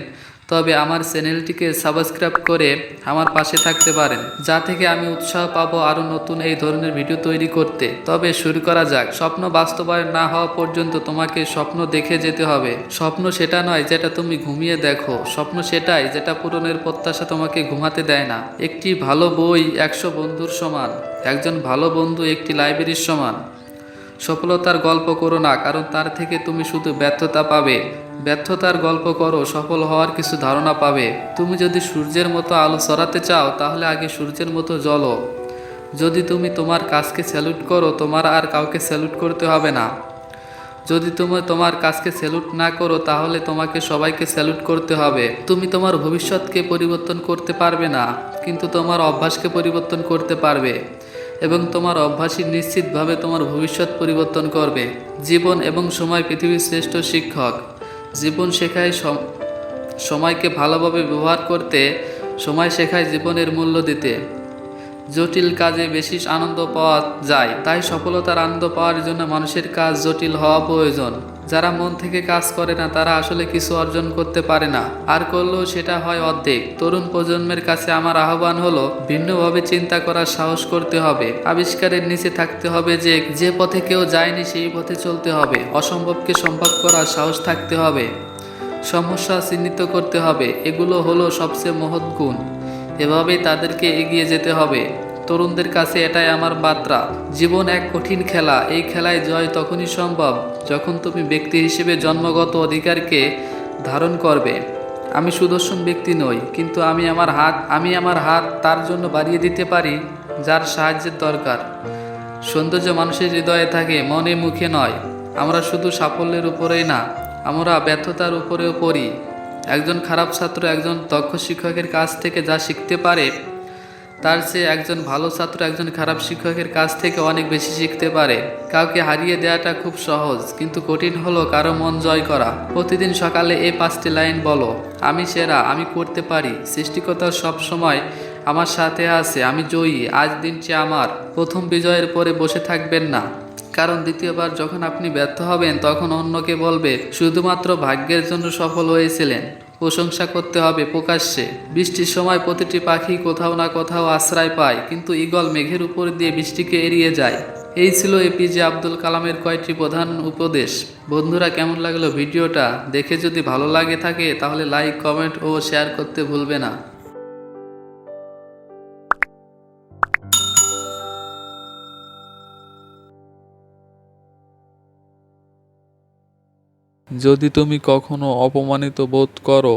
B: তবে আমার চ্যানেলটিকে সাবস্ক্রাইব করে আমার পাশে থাকতে পারেন, যা থেকে আমি উৎসাহ পাবো আরও নতুন এই ধরনের ভিডিও তৈরি করতে। তবে শুরু করা যাক। স্বপ্ন বাস্তবায়ন না হওয়া পর্যন্ত তোমাকে স্বপ্ন দেখে যেতে হবে। স্বপ্ন সেটা নয় যেটা তুমি ঘুমিয়ে দেখো, স্বপ্ন সেটাই যেটা পূরণের প্রত্যাশা তোমাকে ঘুমাতে দেয় না। একটি ভালো বই ১০০ বন্ধুর সমান, একজন ভালো বন্ধু একটি লাইব্রেরির সমান। সফলতার গল্প করো না, কারণ তার থেকে তুমি শুধু ব্যর্থতা পাবে। ব্যর্থতার গল্প করো, সফল হওয়ার কিছু ধারণা পাবে। তুমি যদি সূর্যের মতো আলো ছড়াতে চাও তাহলে আগে সূর্যের মতো জ্বলো। যদি তুমি তোমার কাজকে স্যালুট করো, তোমার আর কাউকে স্যালুট করতে হবে না। যদি তুমি তোমার কাজকে স্যালুট না করো তাহলে তোমাকে সবাইকে স্যালুট করতে হবে। তুমি তোমার ভবিষ্যৎকে পরিবর্তন করতে পারবে না, কিন্তু তোমার অভ্যাসকে পরিবর্তন করতে পারবে, এবং তোমার অভ্যাসই নিশ্চিতভাবে তোমার ভবিষ্যৎ পরিবর্তন করবে। জীবন এবং সময় পৃথিবীর শ্রেষ্ঠ শিক্ষক। জীবন শেখায় সময়কে ভালোভাবে ব্যবহার করতে, সময় শেখায় জীবনের মূল্য দিতে। জটিল কাজে বেশি আনন্দ পাওয়া যায়, তাই সফলতার আনন্দ পাওয়ার জন্য মানুষের কাজ জটিল হওয়া প্রয়োজন। যারা মন থেকে কাজ করে না তারা আসলে কিছু অর্জন করতে পারে না, আর করলেও সেটা হয় অর্ধেক। তরুণ প্রজন্মের কাছে আমার আহ্বান হলো ভিন্নভাবে চিন্তা করার সাহস করতে হবে, আবিষ্কারের নিচে থাকতে হবে, যে পথে কেউ যায়নি সেই পথে চলতে হবে, অসম্ভবকে সম্ভব করার সাহস থাকতে হবে, সমস্যা চিহ্নিত করতে হবে। এগুলো হলো সবচেয়ে মহৎ গুণ। এভাবেই তাদেরকে এগিয়ে যেতে হবে। তরুণদের কাছে এটাই আমার বার্তা। জীবন এক কঠিন খেলা। এই খেলায় জয় তখনই সম্ভব যখন তুমি ব্যক্তি হিসেবে জন্মগত অধিকারকে ধারণ করবে। আমি সুদর্শন ব্যক্তি নই, কিন্তু আমি আমার হাত তার জন্য বাড়িয়ে দিতে পারি যার সাহায্যের দরকার। সৌন্দর্য মানুষের হৃদয়ে থাকে, মনে মুখে নয়। আমরা শুধু সাফল্যের উপরেই না, আমরা ব্যর্থতার উপরেও পড়ি। একজন খারাপ ছাত্র একজন দক্ষ শিক্ষকের কাছ থেকে যা শিখতে পারে, তার চেয়ে একজন ভালো ছাত্র একজন খারাপ শিক্ষকের কাছ থেকে অনেক বেশি শিখতে পারে। কাউকে হারিয়ে দেওয়াটা খুব সহজ, কিন্তু কঠিন হলো কারো মন জয় করা। প্রতিদিন সকালে এই 5টি লাইন বলো, আমি সেরা, আমি করতে পারি, সৃষ্টিকর্তা সব সময় আমার সাথে আছে, আমি জয়ী, আজ দিনটি আমার। প্রথম বিজয়ের পরে বসে থাকবেন না, কারণ দ্বিতীয়বার যখন আপনি ব্যর্থ হবেন তখন অন্যকে বলবে শুধুমাত্র ভাগ্যের জন্য সফল হয়েছিলেন। প্রশংসা করতে হবে প্রকাশ্যে। বৃষ্টির সময় প্রতিটি পাখি কোথাও না কোথাও আশ্রয় পায়, কিন্তু ঈগল মেঘের উপর দিয়ে বৃষ্টিকে এড়িয়ে যায়। এই ছিল এপিজে আব্দুল কালামের কয়েকটি প্রধান উপদেশ। বন্ধুরা, কেমন লাগলো ভিডিওটা? দেখে যদি ভালো লাগে থাকে তাহলে লাইক, কমেন্ট ও শেয়ার করতে ভুলবে না।
A: যদি তুমি কখনো অপমানিত বোধ করো,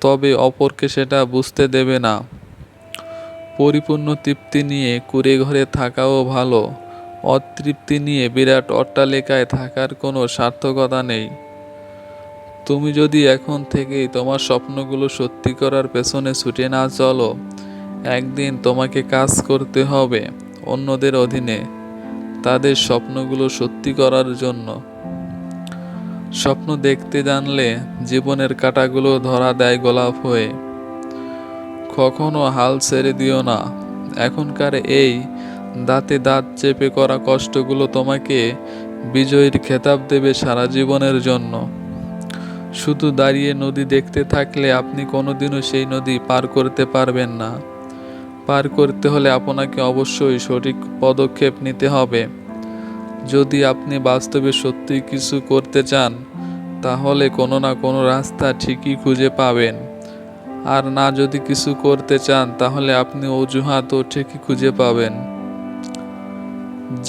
A: তবে অপরকে সেটা বুঝতে দেবে না। পরিপূর্ণ তৃপ্তি নিয়ে কুঁড়ে ঘরে থাকাও ভালো, অতৃপ্তি নিয়ে বিরাট অট্টালিকায় থাকার কোনো সার্থকতা নেই। তুমি যদি এখন থেকেই তোমার স্বপ্নগুলো সত্যি করার পেছনে ছুটে না চলো, একদিন তোমাকে কাজ করতে হবে অন্যদের অধীনে, তাদের স্বপ্নগুলো সত্যি করার জন্য। স্বপ্ন দেখতে জানলে জীবনের কাঁটাগুলো ধরা দেয় গোলাপ হয়ে। কখনো হাল ছেড়ে দিও না। এখনকার এই দাঁতে দাঁত চেপে করা কষ্টগুলো তোমাকে বিজয়ীর খেতাব দেবে সারা জীবনের জন্য। শুধু দাঁড়িয়ে নদী দেখতে থাকলে আপনি কোনোদিনও সেই নদী পার করতে পারবেন না। পার করতে হলে আপনাকে অবশ্যই সঠিক পদক্ষেপ নিতে হবে। যদি আপনি বাস্তবে সত্যি কিছু করতে চান, তাহলে কোনো না কোনো রাস্তা ঠিকই খুঁজে পাবেন। আর না যদি কিছু করতে চান, তাহলে আপনি অজুহাতও ঠিকই খুঁজে পাবেন।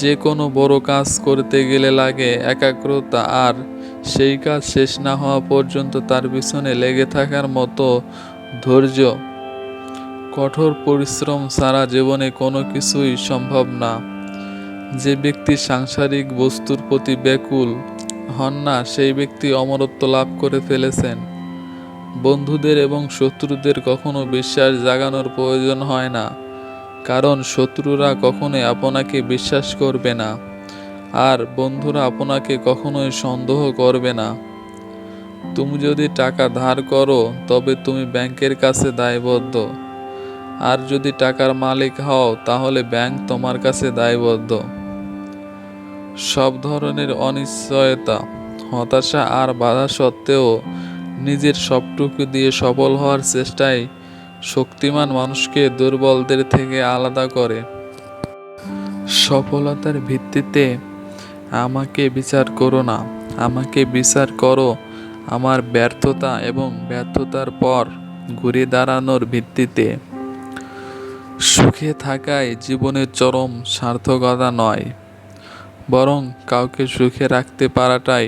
A: যে কোনো বড় কাজ করতে গেলে লাগে একাগ্রতা, আর সেই কাজ শেষ না হওয়া পর্যন্ত তার পিছনে লেগে থাকার মতো ধৈর্য। কঠোর পরিশ্রম ছাড়া জীবনে কোনো কিছুই সম্ভব না। যে ব্যক্তি সাংসারিক বস্তুর প্রতি ব্যাকুল হন না, সেই ব্যক্তি অমরত্ব লাভ করে ফেলেছেন। বন্ধুদের এবং শত্রুদের কখনো বিশ্বাস জাগানোর প্রয়োজন হয় না, কারণ শত্রুরা কখনোই আপনাকে বিশ্বাস করবে না, আর বন্ধুরা আপনাকে কখনোই সন্দেহ করবে না। তুমি যদি টাকা ধার করো, তবে তুমি ব্যাংকের কাছে দায়বদ্ধ, আর যদি টাকার মালিক হও, তাহলে ব্যাংক তোমার কাছে দায়বদ্ধ। সব ধরনের অনিশ্চয়তা, হতাশা আর বাধা সত্ত্বেও নিজের সবটুকু দিয়ে সফল হওয়ার চেষ্টাই শক্তিমান মানুষকে দুর্বলদের থেকে আলাদা করে। সফলতার ভিত্তিতে আমাকে বিচার করো না, আমাকে বিচার করো আমার ব্যর্থতা এবং ব্যর্থতার পর ঘুরে দাঁড়ানোর ভিত্তিতে। সুখে থাকাই জীবনের চরম সার্থকতা নয়, বরং কাউকে সুখে রাখতে পারাটাই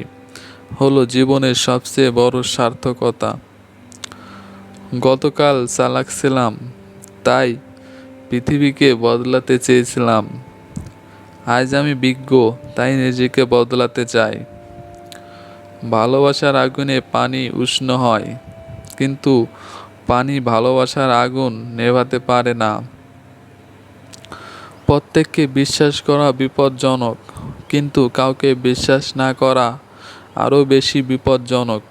A: হলো জীবনের সবচেয়ে বড় সার্থকতা। গতকাল চালাক ছিলাম, তাই পৃথিবীকে বদলাতে চেয়েছিলাম। আজ আমি বিজ্ঞ, তাই নিজেকে বদলাতে চাই। ভালোবাসার আগুনে পানি উষ্ণ হয়, কিন্তু পানি ভালোবাসার আগুন নেভাতে পারে না। প্রত্যেককে বিশ্বাস করা বিপজ্জনক, কিন্তু কাউকে বিশ্বাস না করা আরও বেশি বিপজ্জনক।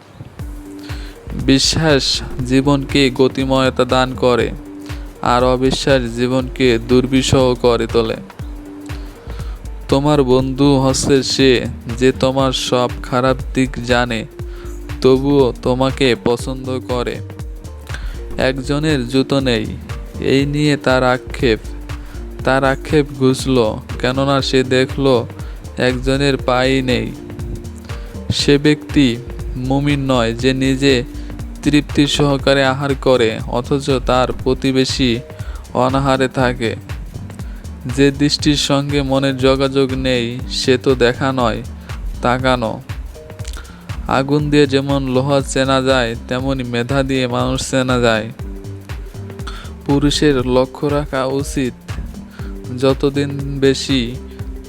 A: বিশ্বাস জীবনকে গতিময়তা দান করে, আর অবিশ্বাস জীবনকে দুর্বিষহ করে তোলে। তোমার বন্ধু হচ্ছে সে যে তোমার সব খারাপ দিক জানে তবুও তোমাকে পছন্দ করে। একজনের জুতো নেই এই নিয়ে তার আক্ষেপ ঘুচল, কেননা সে দেখলো একজনের পাই নেই। সে ব্যক্তি মুমিন নয় যে নিজে তৃপ্তি সহকারে আহার করে অথচ তার প্রতিবেশী অনাহারে থাকে। যে দৃষ্টির সঙ্গে মনের যোগাযোগ নেই সে তো দেখা নয়, তাকানো। আগুন দিয়ে যেমন লোহা চেনা যায় তেমনি মেধা দিয়ে মানুষ চেনা যায়। পুরুষের লক্ষ্য রাখা উচিত যতদিন বেশি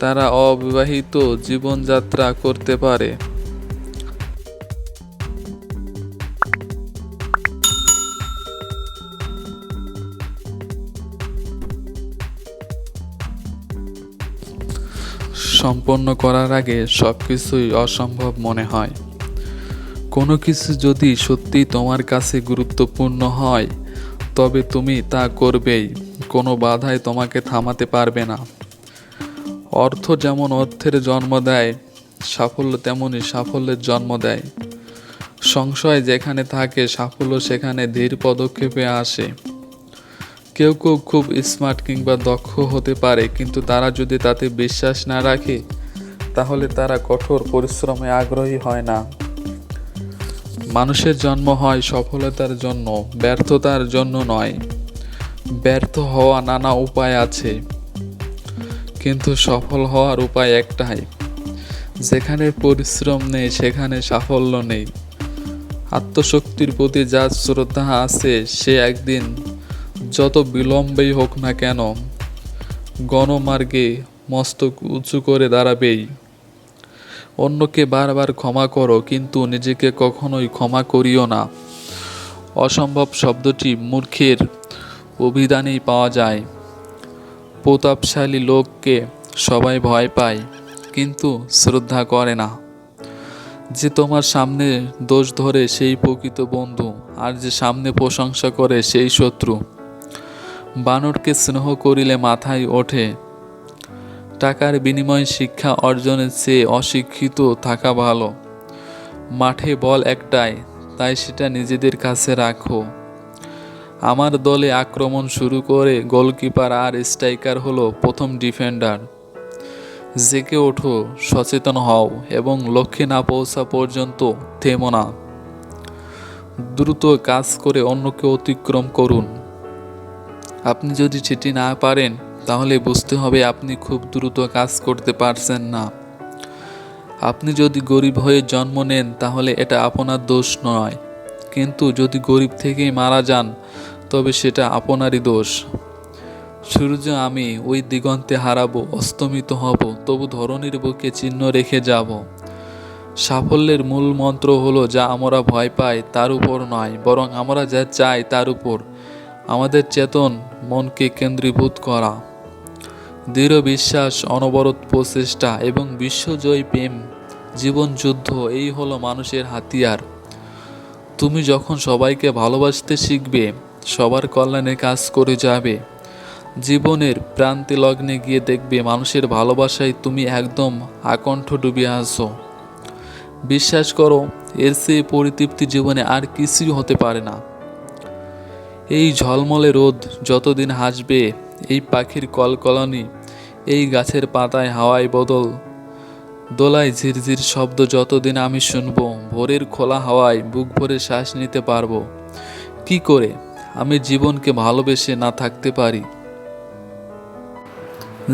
A: তারা অবিবাহিত জীবনযাত্রা করতে পারে। সম্পন্ন করার আগে সবকিছুই অসম্ভব মনে হয়। কোনো কিছু যদি সত্যি তোমার কাছে গুরুত্বপূর্ণ হয় তবে তুমি তা করবেই, কোনো বাধাই তোমাকে থামাতে পারবে না। অর্থ যেমন অর্থের জন্ম দেয়, সাফল্য তেমনই সাফল্যের জন্ম দেয়। সংশয় যেখানে থাকে সাফল্য সেখানে ধীর পদক্ষেপে আসে। কেউ কেউ খুব স্মার্ট কিংবা দক্ষ হতে পারে, কিন্তু তারা যদি তাতে বিশ্বাস না রাখে তাহলে তারা কঠোর পরিশ্রমে আগ্রহী হয় না। মানুষের জন্ম হয় সফলতার জন্য, ব্যর্থতার জন্য নয়। ব্যর্থ হওয়া নানা উপায় আছে, কিন্তু সফল হওয়ার উপায় একটাই। যেখানে পরিশ্রম নেই সেখানে সাফল্য নেই। আত্মশক্তির প্রতি যার শ্রদ্ধা আছে সে একদিন যত বিলম্বেই হোক না কেন গণমার্গে মস্তক উঁচু করে দাঁড়াবেই। অন্যকে বারবার ক্ষমা করো কিন্তু নিজেকে কখনোই ক্ষমা করিও না। অসম্ভব শব্দটি মূর্খের অভিধানেই পাওয়া যায়। প্রতাপশালী লোককে সবাই ভয় পায় কিন্তু শ্রদ্ধা করে না। যে তোমার সামনে দোষ ধরে সেই প্রকৃত বন্ধু, আর যে সামনে প্রশংসা করে সেই শত্রু। বানরকে স্নেহ করিলে মাথায় ওঠে। টাকার বিনিময়ে শিক্ষা অর্জনের চেয়ে অশিক্ষিত থাকা ভালো। মাঠে বল একটাই, তাই সেটা নিজেদের কাছে রাখো। আমার দলে আক্রমণ শুরু করে গোলকিপার আর স্ট্রাইকার হলো প্রথম ডিফেন্ডার। জেগে ওঠো, সচেতন হও এবং লক্ষ্যে না পৌঁছা পর্যন্ত থেমো না। দ্রুত কাজ করে অন্যকে অতিক্রম করুন। আপনি যদি সেটি না পারেন তাহলে বুঝতে হবে আপনি খুব দ্রুত কাজ করতে পারছেন না। আপনি যদি গরিব হয়ে জন্ম নেন তাহলে এটা আপনার দোষ নয়, কিন্তু যদি গরিব থেকেই মারা যান তবে সেটা আপনারই দোষ। সূর্য আমি ওই দিগন্তে হারাবো, অস্তমিত হব, তবু ধরণীর বুকে চিহ্ন রেখে যাব। সাফল্যের মূল মন্ত্র হলো যা আমরা ভয় পাই তার উপর নয়, বরং আমরা যা চাই তার উপর আমাদের চেতন মনকে কেন্দ্রীভূত করা। দৃঢ় বিশ্বাস, অনবরত প্রচেষ্টা এবং বিশ্বজয়ী প্রেম, জীবন যুদ্ধ, এই হলো মানুষের হাতিয়ার। তুমি যখন সবাইকে ভালোবাসতে শিখবে, সবার কল্যাণে কাজ করে যাবে, জীবনের প্রান্তি লগ্নে গিয়ে দেখবে মানুষের ভালোবাসায় তুমি একদম আকণ্ঠ ডুবে আছো। বিশ্বাস করো, এর চেয়ে পরিতৃপ্তি জীবনে আর কিছুই হতে পারে না। এই ঝলমলে রোদ যতদিন হাসবে, এই পাখির কলকলানি, এই গাছের পাতায় হাওয়ায় দোলায় ঝিরঝির শব্দ যতদিন আমি শুনবো, ভোরের খোলা হাওয়ায় বুক ভরে শ্বাস নিতে পারবো। কি করে আমি জীবনকে ভালোবেসে না থাকতে পারি?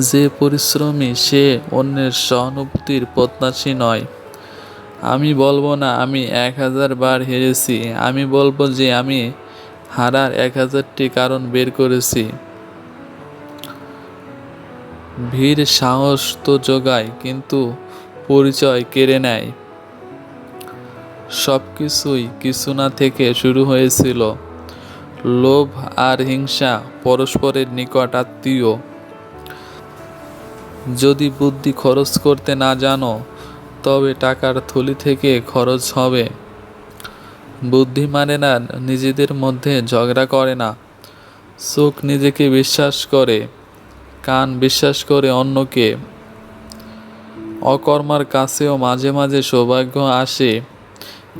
A: যে পরিশ্রমী সে অন্যের সহানুভূতির প্রত্যাশী নয়। আমি বলবো না আমি 1000 বার হেরেছি, আমি বলবো যে আমি হারার 1000টি কারণ বের করেছি। ভিড় সাহস তো যোগায় কিন্তু পরিচয় কেড়ে নেয়। সবকিছুই কিছু না থেকে শুরু হয়েছিল। লোভ আর হিংসা পরস্পরের নিকট আত্মীয়। যদি বুদ্ধি খরচ করতে না জানো তবে টাকার থলি থেকে খরচ হবে। বুদ্ধিমানেরা নিজেদের মধ্যে ঝগড়া করে না, চোখ নিজেকে বিশ্বাস করে, কান বিশ্বাস করে অন্যকে। অকর্মার কাছেও মাঝে মাঝে সৌভাগ্য আসে,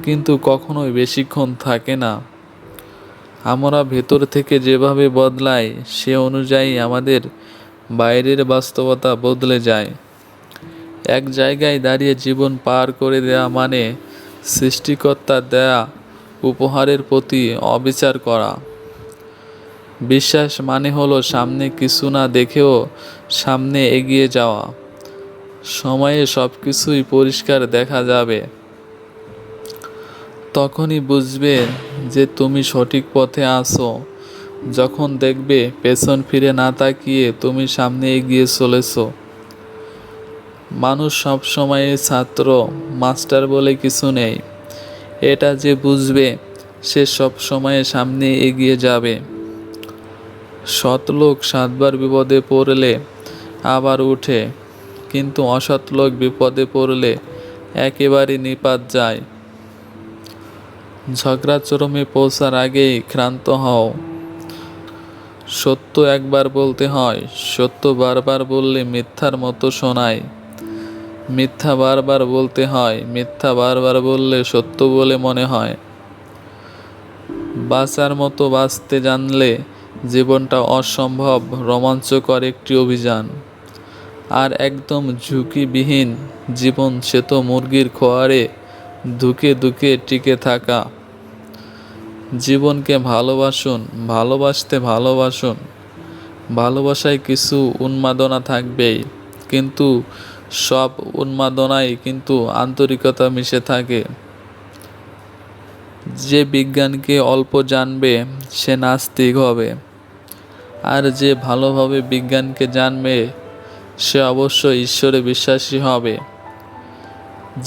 A: কিন্তু কখনোই বেশিক্ষণ থাকে না। আমরা ভেতর থেকে যেভাবে বদলাই, সে অনুযায়ী আমাদের বাইরের বাস্তবতা বদলে যায়। এক জায়গায় দাঁড়িয়ে জীবন পার করে দেয়া মানে সৃষ্টিকর্তার দেয়া উপহারের প্রতি অবিচার করা। বিশ্বাস মানে হলো সামনে কিছু না দেখেও সামনে এগিয়ে যাওয়া। সময়ে সব কিছুই পরিষ্কার দেখা যাবে। তখনই বুঝবে যে তুমি সঠিক পথে আছো, যখন দেখবে পেছন ফিরে না তাকিয়ে তুমি সামনে এগিয়ে চলেছো। মানুষ সব সময় ছাত্র, মাস্টার বলে কিছু নেই। এটা যে বুঝবে, সে সব সময় সামনে এগিয়ে যাবে। সৎ লোক 7বার বিপদে পড়লে আবার উঠে, কিন্তু অসৎ লোক বিপদে পড়লে একেবারে নিপাত যায়। ঝগড়া চরমে পৌঁছার আগেই ক্ষান্ত হও। সত্য একবার বলতে হয়, সত্য বারবার বললে মিথ্যার মতো শোনায়। মিথ্যা বারবার বলতে হয়, মিথ্যা বারবার বললে সত্য বলে মনে হয়। বাঁচার মতো বাঁচতে জানলে জীবনটা অসম্ভব রোমাঞ্চকর একটি অভিযান। আর একদম ঝুঁকিবিহীন জীবন সে তো মুরগির খোয়ারে ধুকে ধুকে টিকে থাকা। জীবনকে ভালোবাসুন, ভালোবাসতে ভালোবাসুন। ভালোবাসায় কিছু উন্মাদনা থাকবেই, কিন্তু সব উন্মাদনায় কিন্তু আন্তরিকতা মিশে থাকে। যে বিজ্ঞানকে অল্প জানবে সে নাস্তিক হবে, আর যে ভালোভাবে বিজ্ঞানকে জানবে সে অবশ্যই ঈশ্বরে বিশ্বাসী হবে।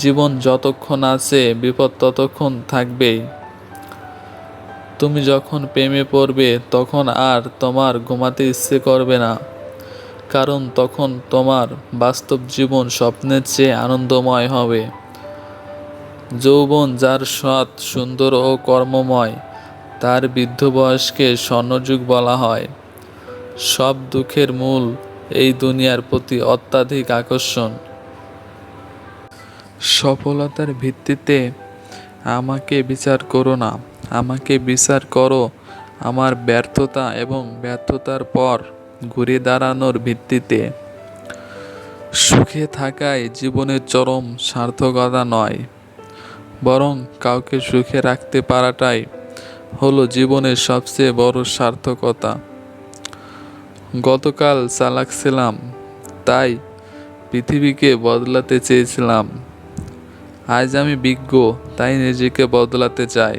A: জীবন যতক্ষণ আছে বিপদ ততক্ষণ থাকবেই। তুমি যখন প্রেমে পড়বে তখন আর তোমার ঘুমাতে ইচ্ছে করবে না, কারণ তখন তোমার বাস্তব জীবন স্বপ্নের চেয়ে আনন্দময় হবে। যৌবন যার সৎ, সুন্দর ও কর্মময়, তার বৃদ্ধ বয়সকে স্বর্ণযুগ বলা হয়। সব দুঃখের মূল এই দুনিয়ার প্রতি অত্যাধিক আকর্ষণ। সফলতার ভিত্তিতে আমাকে বিচার করো না, আমাকে বিচার করো আমার ব্যর্থতা এবং ব্যর্থতার পর ঘুরে দাঁড়ানোর ভিত্তিতে। সুখে থাকাই জীবনের চরম সার্থকতা নয়, বরং কাউকে সুখে রাখতে পারাটাই হলো জীবনের সবচেয়ে বড় সার্থকতা। গতকাল চালাক ছিলাম, তাই পৃথিবীকে বদলাতে চেয়েছিলাম। আজ আমি বিজ্ঞ, তাই নিজেকে বদলাতে চাই।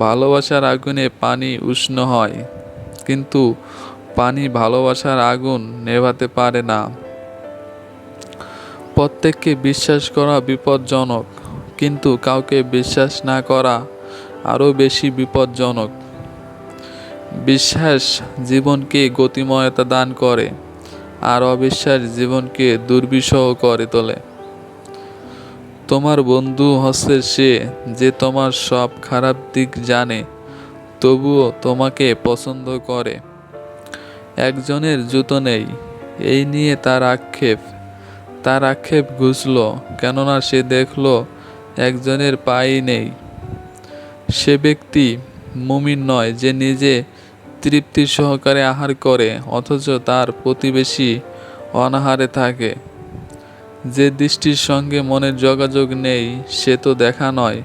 A: ভালোবাসার আগুনে পানি উষ্ণ হয়, কিন্তু পানি ভালোবাসার আগুন নেভাতে পারে না। প্রত্যেককে বিশ্বাস করা বিপজ্জনক, কিন্তু কাউকে বিশ্বাস না করা আরও বেশি বিপজ্জনক। বিশ্বাস জীবনকে গতিময়তা দান করে, আর অবিশ্বাস জীবনকে দুর্বিষহ করে তোলে। তোমার বন্ধু হচ্ছে সে যে তোমার সব খারাপ দিক জানে, তবুও তোমাকে পছন্দ করে। একজনের জুতো নেই, এই নিয়ে তার আক্ষেপ ঘুচল, কেননা সে দেখল একজনের পাই নেই। সে ব্যক্তি মুমিন নয় যে নিজে তৃপ্তি সহকারে আহার করে অথচ তার প্রতিবেশী অনাহারে থাকে। যে দৃষ্টির সঙ্গে মনের যোগাযোগ নেই সে তো দেখা নয়,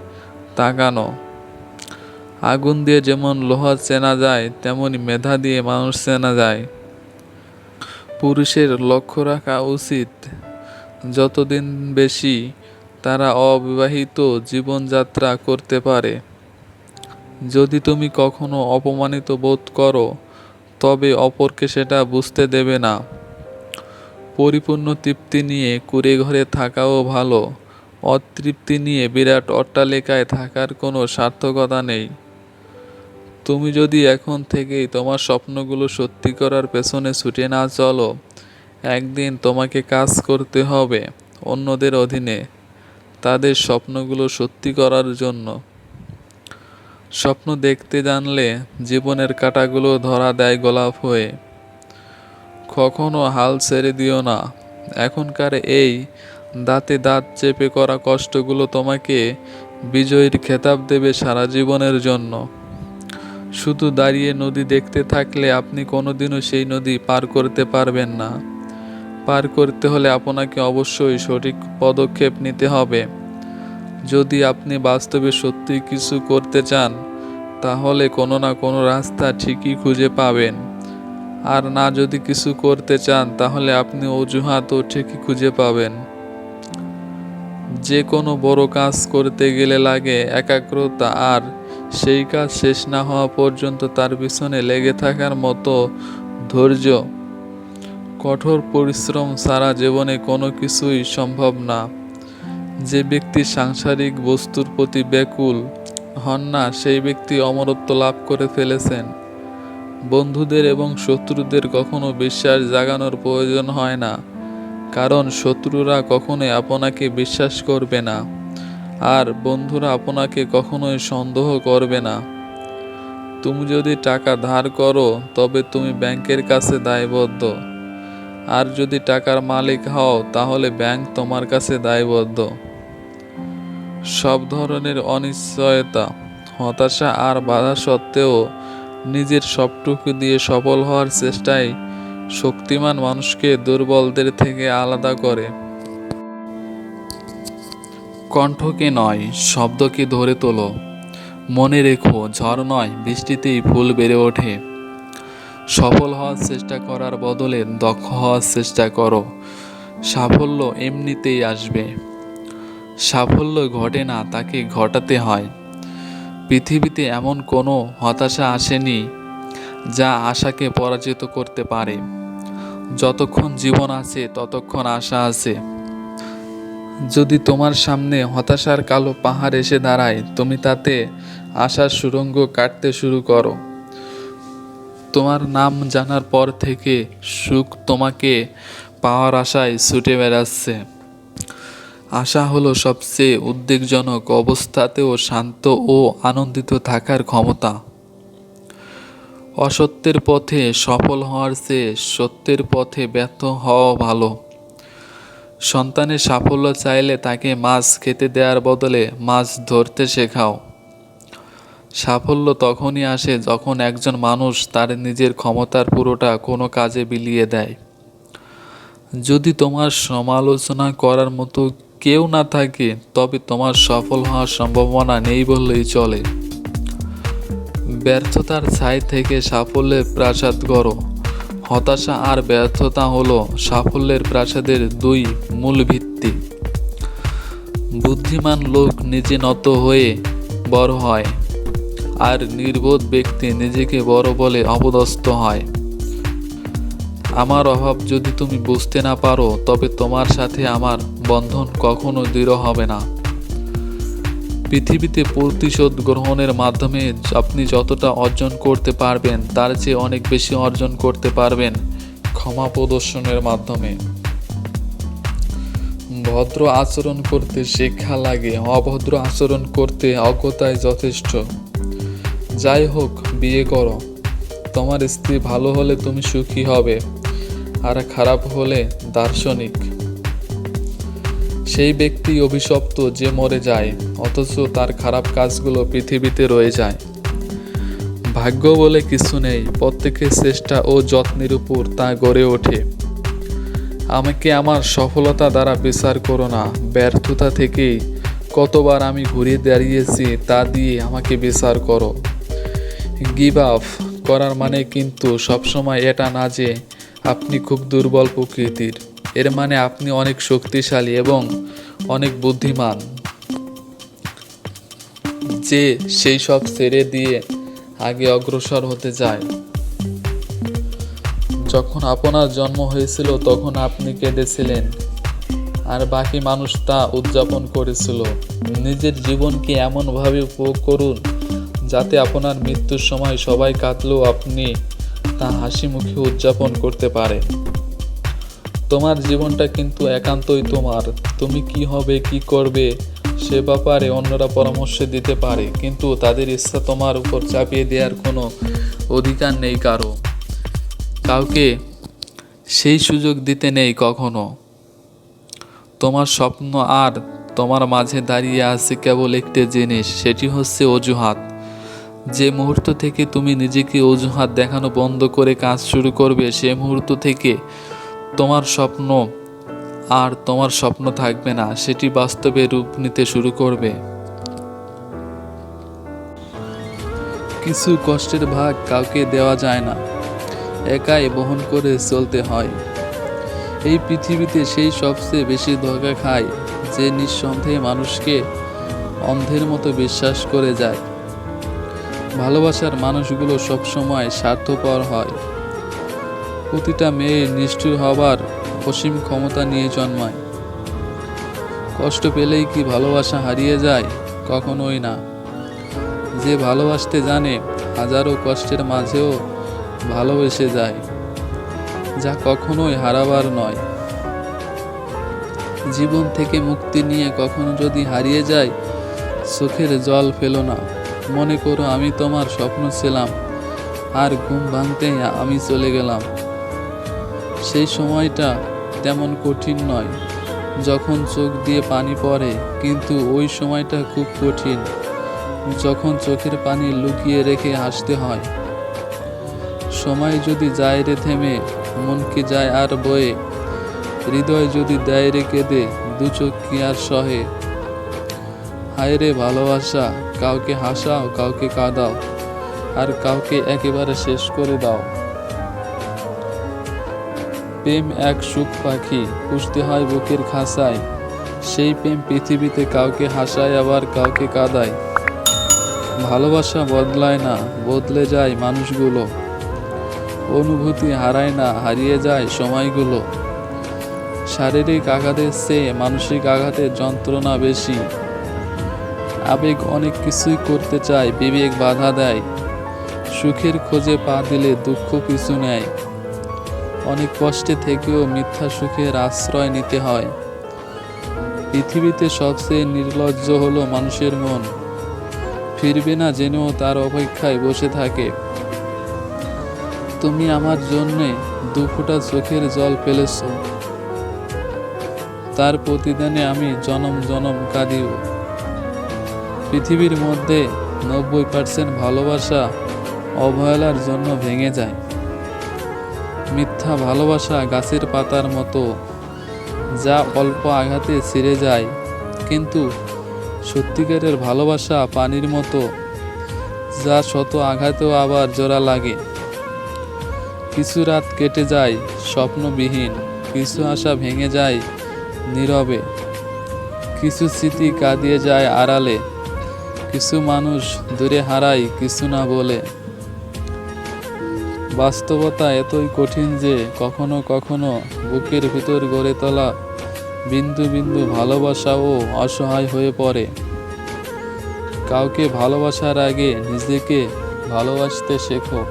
A: তাকানো। আগুন দিয়ে যেমন লোহা চেনা যায়, তেমনি মেধা দিয়ে মানুষ চেনা যায়। পুরুষের লক্ষ্য রাখা উচিত, যতদিন বেশি তারা অবিবাহিত জীবনযাত্রা করতে পারে। যদি তুমি কখনো অপমানিত বোধ করো, তবে অপরকে সেটা বুঝতে দেবে না। পরিপূর্ণ তৃপ্তি নিয়ে কুঁড়ে ঘরে থাকাও ভালো, অতৃপ্তি নিয়ে বিরাট অট্টালিকায় থাকার কোনো সার্থকতা নেই। তুমি যদি এখন থেকেই তোমার স্বপ্নগুলো সত্যি করার পেছনে ছুটে না চলো, একদিন তোমাকে কাজ করতে হবে অন্যদের অধীনে, তাদের স্বপ্নগুলো সত্যি করার জন্য। স্বপ্ন দেখতে জানলে জীবনের কাঁটাগুলো ধরা দেয় গোলাপ হয়ে। কখনো হাল ছেড়ে দিও না। এখনকার এই দাঁতে দাঁত চেপে করা কষ্টগুলো তোমাকে বিজয়ীর খেতাব দেবে সারা জীবনের জন্য। শুধু দাঁড়িয়ে নদী দেখতে থাকলে আপনি কোনোদিনও সেই নদী পার করতে পারবেন না। পার করতে হলে আপনাকে অবশ্যই সঠিক পদক্ষেপ নিতে হবে। যদি আপনি বাস্তবে সত্যি কিছু করতে চান, তাহলে কোনো না কোনো রাস্তা ঠিকই খুঁজে পাবেন। আর না যদি কিছু করতে চান, তাহলে আপনি অজুহাতও ঠিকই খুঁজে পাবেন। যে কোনো বড় কাজ করতে গেলে লাগে একাগ্রতা, আর সেই কাজ শেষ না হওয়া পর্যন্ত তার পিছনে লেগে থাকার মতো ধৈর্য। কঠোর পরিশ্রম ছাড়া জীবনে কোনো কিছুই সম্ভব না। যে ব্যক্তি সাংসারিক বস্তুর প্রতি ব্যাকুল হন না, সেই ব্যক্তি অমরত্ব লাভ করে ফেলেছেন। বন্ধুদের এবং শত্রুদের কখনো বিশ্বাস জাগানোর প্রয়োজন হয় না, কারণ শত্রুরা কখনোই আপনাকে বিশ্বাস করবে না, আর বন্ধুরা আপনাকে কখনোই সন্দেহ করবে না। তুমি যদি টাকা ধার করো, তবে তুমি ব্যাংকের কাছে দায়বদ্ধ। আর যদি টাকার মালিক হও, তাহলে ব্যাংক তোমার কাছে দায়বদ্ধ। সব ধরনের অনিশ্চয়তা, হতাশা আর বাধা সত্ত্বেও নিজের সবটুকু দিয়ে সফল হওয়ার চেষ্টাই শক্তিমান মানুষকে দুর্বলদের থেকে আলাদা করে। কণ্ঠকে নয়, শব্দকে ধরে তোলো। মনে রেখো, ঝড় নয়, বৃষ্টিতেই ফুল বেড়ে ওঠে। সফল হওয়ার চেষ্টা করার বদলে দক্ষ হওয়ার চেষ্টা করো। সাফল্য এমনিতেই আসবে। সাফল্য ঘটে না, তাকে ঘটাতে হয়। পৃথিবীতে এমন কোনো হতাশা আসেনি যা আশাকে পরাজিত করতে পারে। যতক্ষণ জীবন আছে, ততক্ষণ আশা আছে। যদি তোমার সামনে হতাশার কালো পাহাড় এসে দাঁড়ায়, তুমি তাতে আশার সুড়ঙ্গ কাটতে শুরু করো। তোমার নাম জানার পর থেকে সুখ তোমাকে পাওয়ার আশায় ছুটে বেড়াচ্ছে। আশা হলো সবচেয়ে উদ্বেগজনক অবস্থাতেও শান্ত ও আনন্দিত থাকার ক্ষমতা। অসত্যের পথে সফল হওয়ার চেয়ে সত্যের পথে ব্যর্থ হওয়া ভালো। সন্তানের সাফল্য চাইলে তাকে মাছ খেতে দেওয়ার বদলে মাছ ধরতে শেখাও। সাফল্য তখনই আসে যখন একজন মানুষ তার নিজের ক্ষমতার পুরোটা কোনো কাজে বিলিয়ে দেয়। যদি তোমার সমালোচনা করার মতো কেউ না থাকে, তবে তোমার সফল হওয়ার সম্ভাবনা নেই বললেই চলে। ব্যর্থতার ছাই থেকে সাফল্যের প্রাসাদ গড়ো। হতাশা আর ব্যর্থতা হলো সাফল্যের প্রাসাদের দুই মূল ভিত্তি। বুদ্ধিমান লোক নিজে নত হয়ে বড় হয়, আর নির্বোধ ব্যক্তি নিজেকে বড় বলে অপদস্থ হয়। আমার অভাব যদি তুমি বুঝতে না পারো, তবে তোমার সাথে আমার বন্ধন কখনো দৃঢ় হবে না। পৃথিবীতে প্রতিশোধ গ্রহণের মাধ্যমে আপনি যতটা অর্জন করতে পারবেন, তার চেয়ে অনেক বেশি অর্জন করতে পারবেন ক্ষমা প্রদর্শনের মাধ্যমে। ভদ্র আচরণ করতে শিক্ষা লাগে, অভদ্র আচরণ করতে অজ্ঞতাই যথেষ্ট। যাই হোক, বিয়ে করো। তোমার স্ত্রী ভালো হলে তুমি সুখী হবে, আর খারাপ হলে দার্শনিক। সেই ব্যক্তি অভিশপ্ত যে মরে যায়, অথচ তার খারাপ কাজগুলো পৃথিবীতে রয়ে যায়। ভাগ্য বলে কিছু নেই, প্রত্যেকের চেষ্টা ও যত্নের উপর তা গড়ে ওঠে। আমাকে আমার সফলতা দ্বারা বিচার করো না, ব্যর্থতা থেকেই কতবার আমি ঘুরে দাঁড়িয়েছি তা দিয়ে আমাকে বিচার করো। গিভ আপ করার মানে কিন্তু সবসময় এটা না যে আপনি খুব দুর্বল প্রকৃতির। এর মানে আপনি অনেক শক্তিশালী এবং অনেক বুদ্ধিমান, যে সেই সব ছেড়ে দিয়ে আগে অগ্রসর হতে চায়। যখন আপনার জন্ম হয়েছিল, তখন আপনি কেঁদেছিলেন, আর বাকি মানুষ তা উদযাপন করেছিল। নিজের জীবনকে এমনভাবে উপভোগ করুন যাতে আপনার মৃত্যুর সময় সবাই কাঁদলেও আপনি তা হাসি মুখে উদযাপন করতে পারেন। তোমার জীবনটা কিন্তু একান্তই তোমার। তুমি কি হবে, কি করবে, সে ব্যাপারে অন্যরা পরামর্শ দিতে পারে, কিন্তু তাদের ইচ্ছা তোমার উপর চাপিয়ে দেওয়ার কোনো অধিকার নেই কাউকে সেই সুযোগ দিতে নেই কখনো। তোমার স্বপ্ন আর তোমার মাঝে দাঁড়িয়ে আছে কেবল একটি জিনিস, সেটি হচ্ছে অজুহাত। যে মুহূর্ত থেকে তুমি নিজেকে অজুহাত দেখানো বন্ধ করে কাজ শুরু করবে, সে মুহূর্ত থেকে তোমার স্বপ্ন আর তোমার স্বপ্ন থাকবে না, সেটি বাস্তবে রূপ নিতে শুরু করবে। কিছু কষ্টের ভাগ কাউকে দেওয়া যায় না, একাই বহন করে চলতে হয়। এই পৃথিবীতে সেই সবচেয়ে বেশি ধোঁকা খায় যে নিঃসন্দেহে মানুষকে অন্ধের মতো বিশ্বাস করে যায়। ভালোবাসার মানুষগুলো সবসময় স্বার্থপর হয়। প্রতিটা মেয়ে নিষ্ঠুর হবার অসীম ক্ষমতা নিয়ে জন্মায়। কষ্ট পেলেই কি ভালোবাসা হারিয়ে যায়? কখনোই না। যে ভালোবাসতে জানে হাজারো কষ্টের মাঝেও ভালোবেসে যায়, যা কখনোই হারাবার নয়। জীবন থেকে মুক্তি নিয়ে কখনো যদি হারিয়ে যায়, চোখের জল ফেলো না। মনে করো আমি তোমার স্বপ্ন ছিলাম, আর ঘুম ভাঙতেই আমি চলে গেলাম। সেই সময়টা তেমন কঠিন নয় যখন চোখ দিয়ে পানি পড়ে, কিন্তু ওই সময়টা খুব কঠিন যখন চোখের পানি লুকিয়ে রেখে হাসতে হয়। সময় যদি যায় রে থেমে, মন কি যায় আর বয়ে, হৃদয় যদি দেয় রে কেঁদে, দু চোখ কি আর সহে। হায় রে ভালোবাসা, কাউকে হাসাও, কাউকে কাঁদাও, আর কাউকে একেবারে শেষ করে দাও। প্রেম এক সুখ পাখি, পুষতে হয় বুকের খাঁচায়। সেই প্রেম পৃথিবীতে কাউকে হাসায়, আবার কাউকে কাঁদায়। ভালোবাসা বদলায় না, বদলে যায় মানুষগুলো। অনুভূতি হারায় না, হারিয়ে যায় সময়গুলো। শারীরিক আঘাতের চেয়ে মানসিক আঘাতের যন্ত্রণা বেশি। আবেগ অনেক কিছুই করতে চায়, বিবেক বাধা দেয়। সুখের খোঁজে পা দিলে দুঃখ পিছু নেয়। অনেক কষ্টে থেকেও মিথ্যা সুখের আশ্রয় নিতে হয়। পৃথিবীতে সবচেয়ে নির্লজ্জ হলো মানুষের মন। ফিরবে না জেনেও তার অপেক্ষায় বসে থাকে। তুমি আমার জন্যে দু ফোঁটা চোখের জল ফেলেছ, তার প্রতিদানে আমি জনম জনম কাঁদিও। পৃথিবীর মধ্যে 90% ভালোবাসা অবহেলার জন্য ভেঙে যায়। মিথ্যা ভালোবাসা গাছের পাতার মতো, যা অল্প আঘাতে ছিঁড়ে যায়, কিন্তু সত্যিকারের ভালোবাসা পানির মতো, যা শত আঘাতেও আবার জোড়া লাগে। কিছু রাত কেটে যায় স্বপ্নবিহীন, কিছু আশা ভেঙে যায় নীরবে, কিছু স্মৃতি কাঁদিয়ে যায় আড়ালে, কিছু মানুষ দূরে হারায় কিছু না বলে। বাস্তবতা এতই কঠিন যে কখনো কখনো বুকের ভিতর গড়ে তোলা বিন্দু বিন্দু ভালোবাসাও অসহায় হয়ে পড়ে। কাউকে ভালোবাসার আগে নিজেকে ভালোবাসতে শেখো।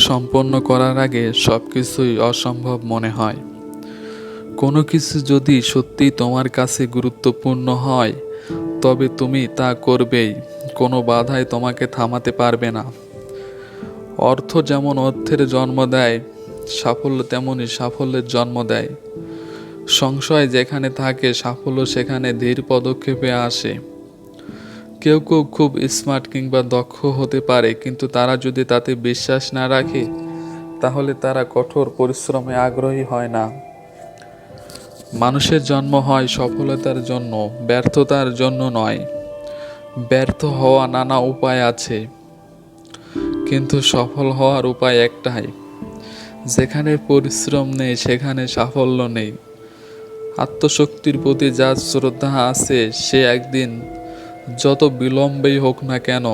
A: সম্পন্ন করার আগে সবকিছুই অসম্ভব মনে হয়। কোনো কিছু যদি সত্যি তোমার কাছে গুরুত্বপূর্ণ হয়, তবে তুমি তা করবেই। কোনো বাধাই তোমাকে থামাতে পারবে না। অর্থ যেমন অর্থের জন্ম দেয়, সাফল্য তেমনই সাফল্যের জন্ম দেয়। সংশয় যেখানে থাকে, সাফল্য সেখানে ধীর পদক্ষেপে আসে। কেউ কেউ খুব স্মার্ট কিংবা দক্ষ হতে পারে, কিন্তু তারা যদি তাতে বিশ্বাস না রাখে, তাহলে তারা কঠোর পরিশ্রমে আগ্রহী হয় না। মানুষের জন্ম হয় সফলতার জন্য, ব্যর্থতার জন্য নয়। ব্যর্থ হওয়া নানা উপায় আছে, কিন্তু সফল হওয়ার উপায় একটাই। যেখানে পরিশ্রম নেই সেখানে সাফল্য নেই। আত্মশক্তির প্রতি যার শ্রদ্ধা আছে, সে একদিন যত বিলম্বেই হোক না কেন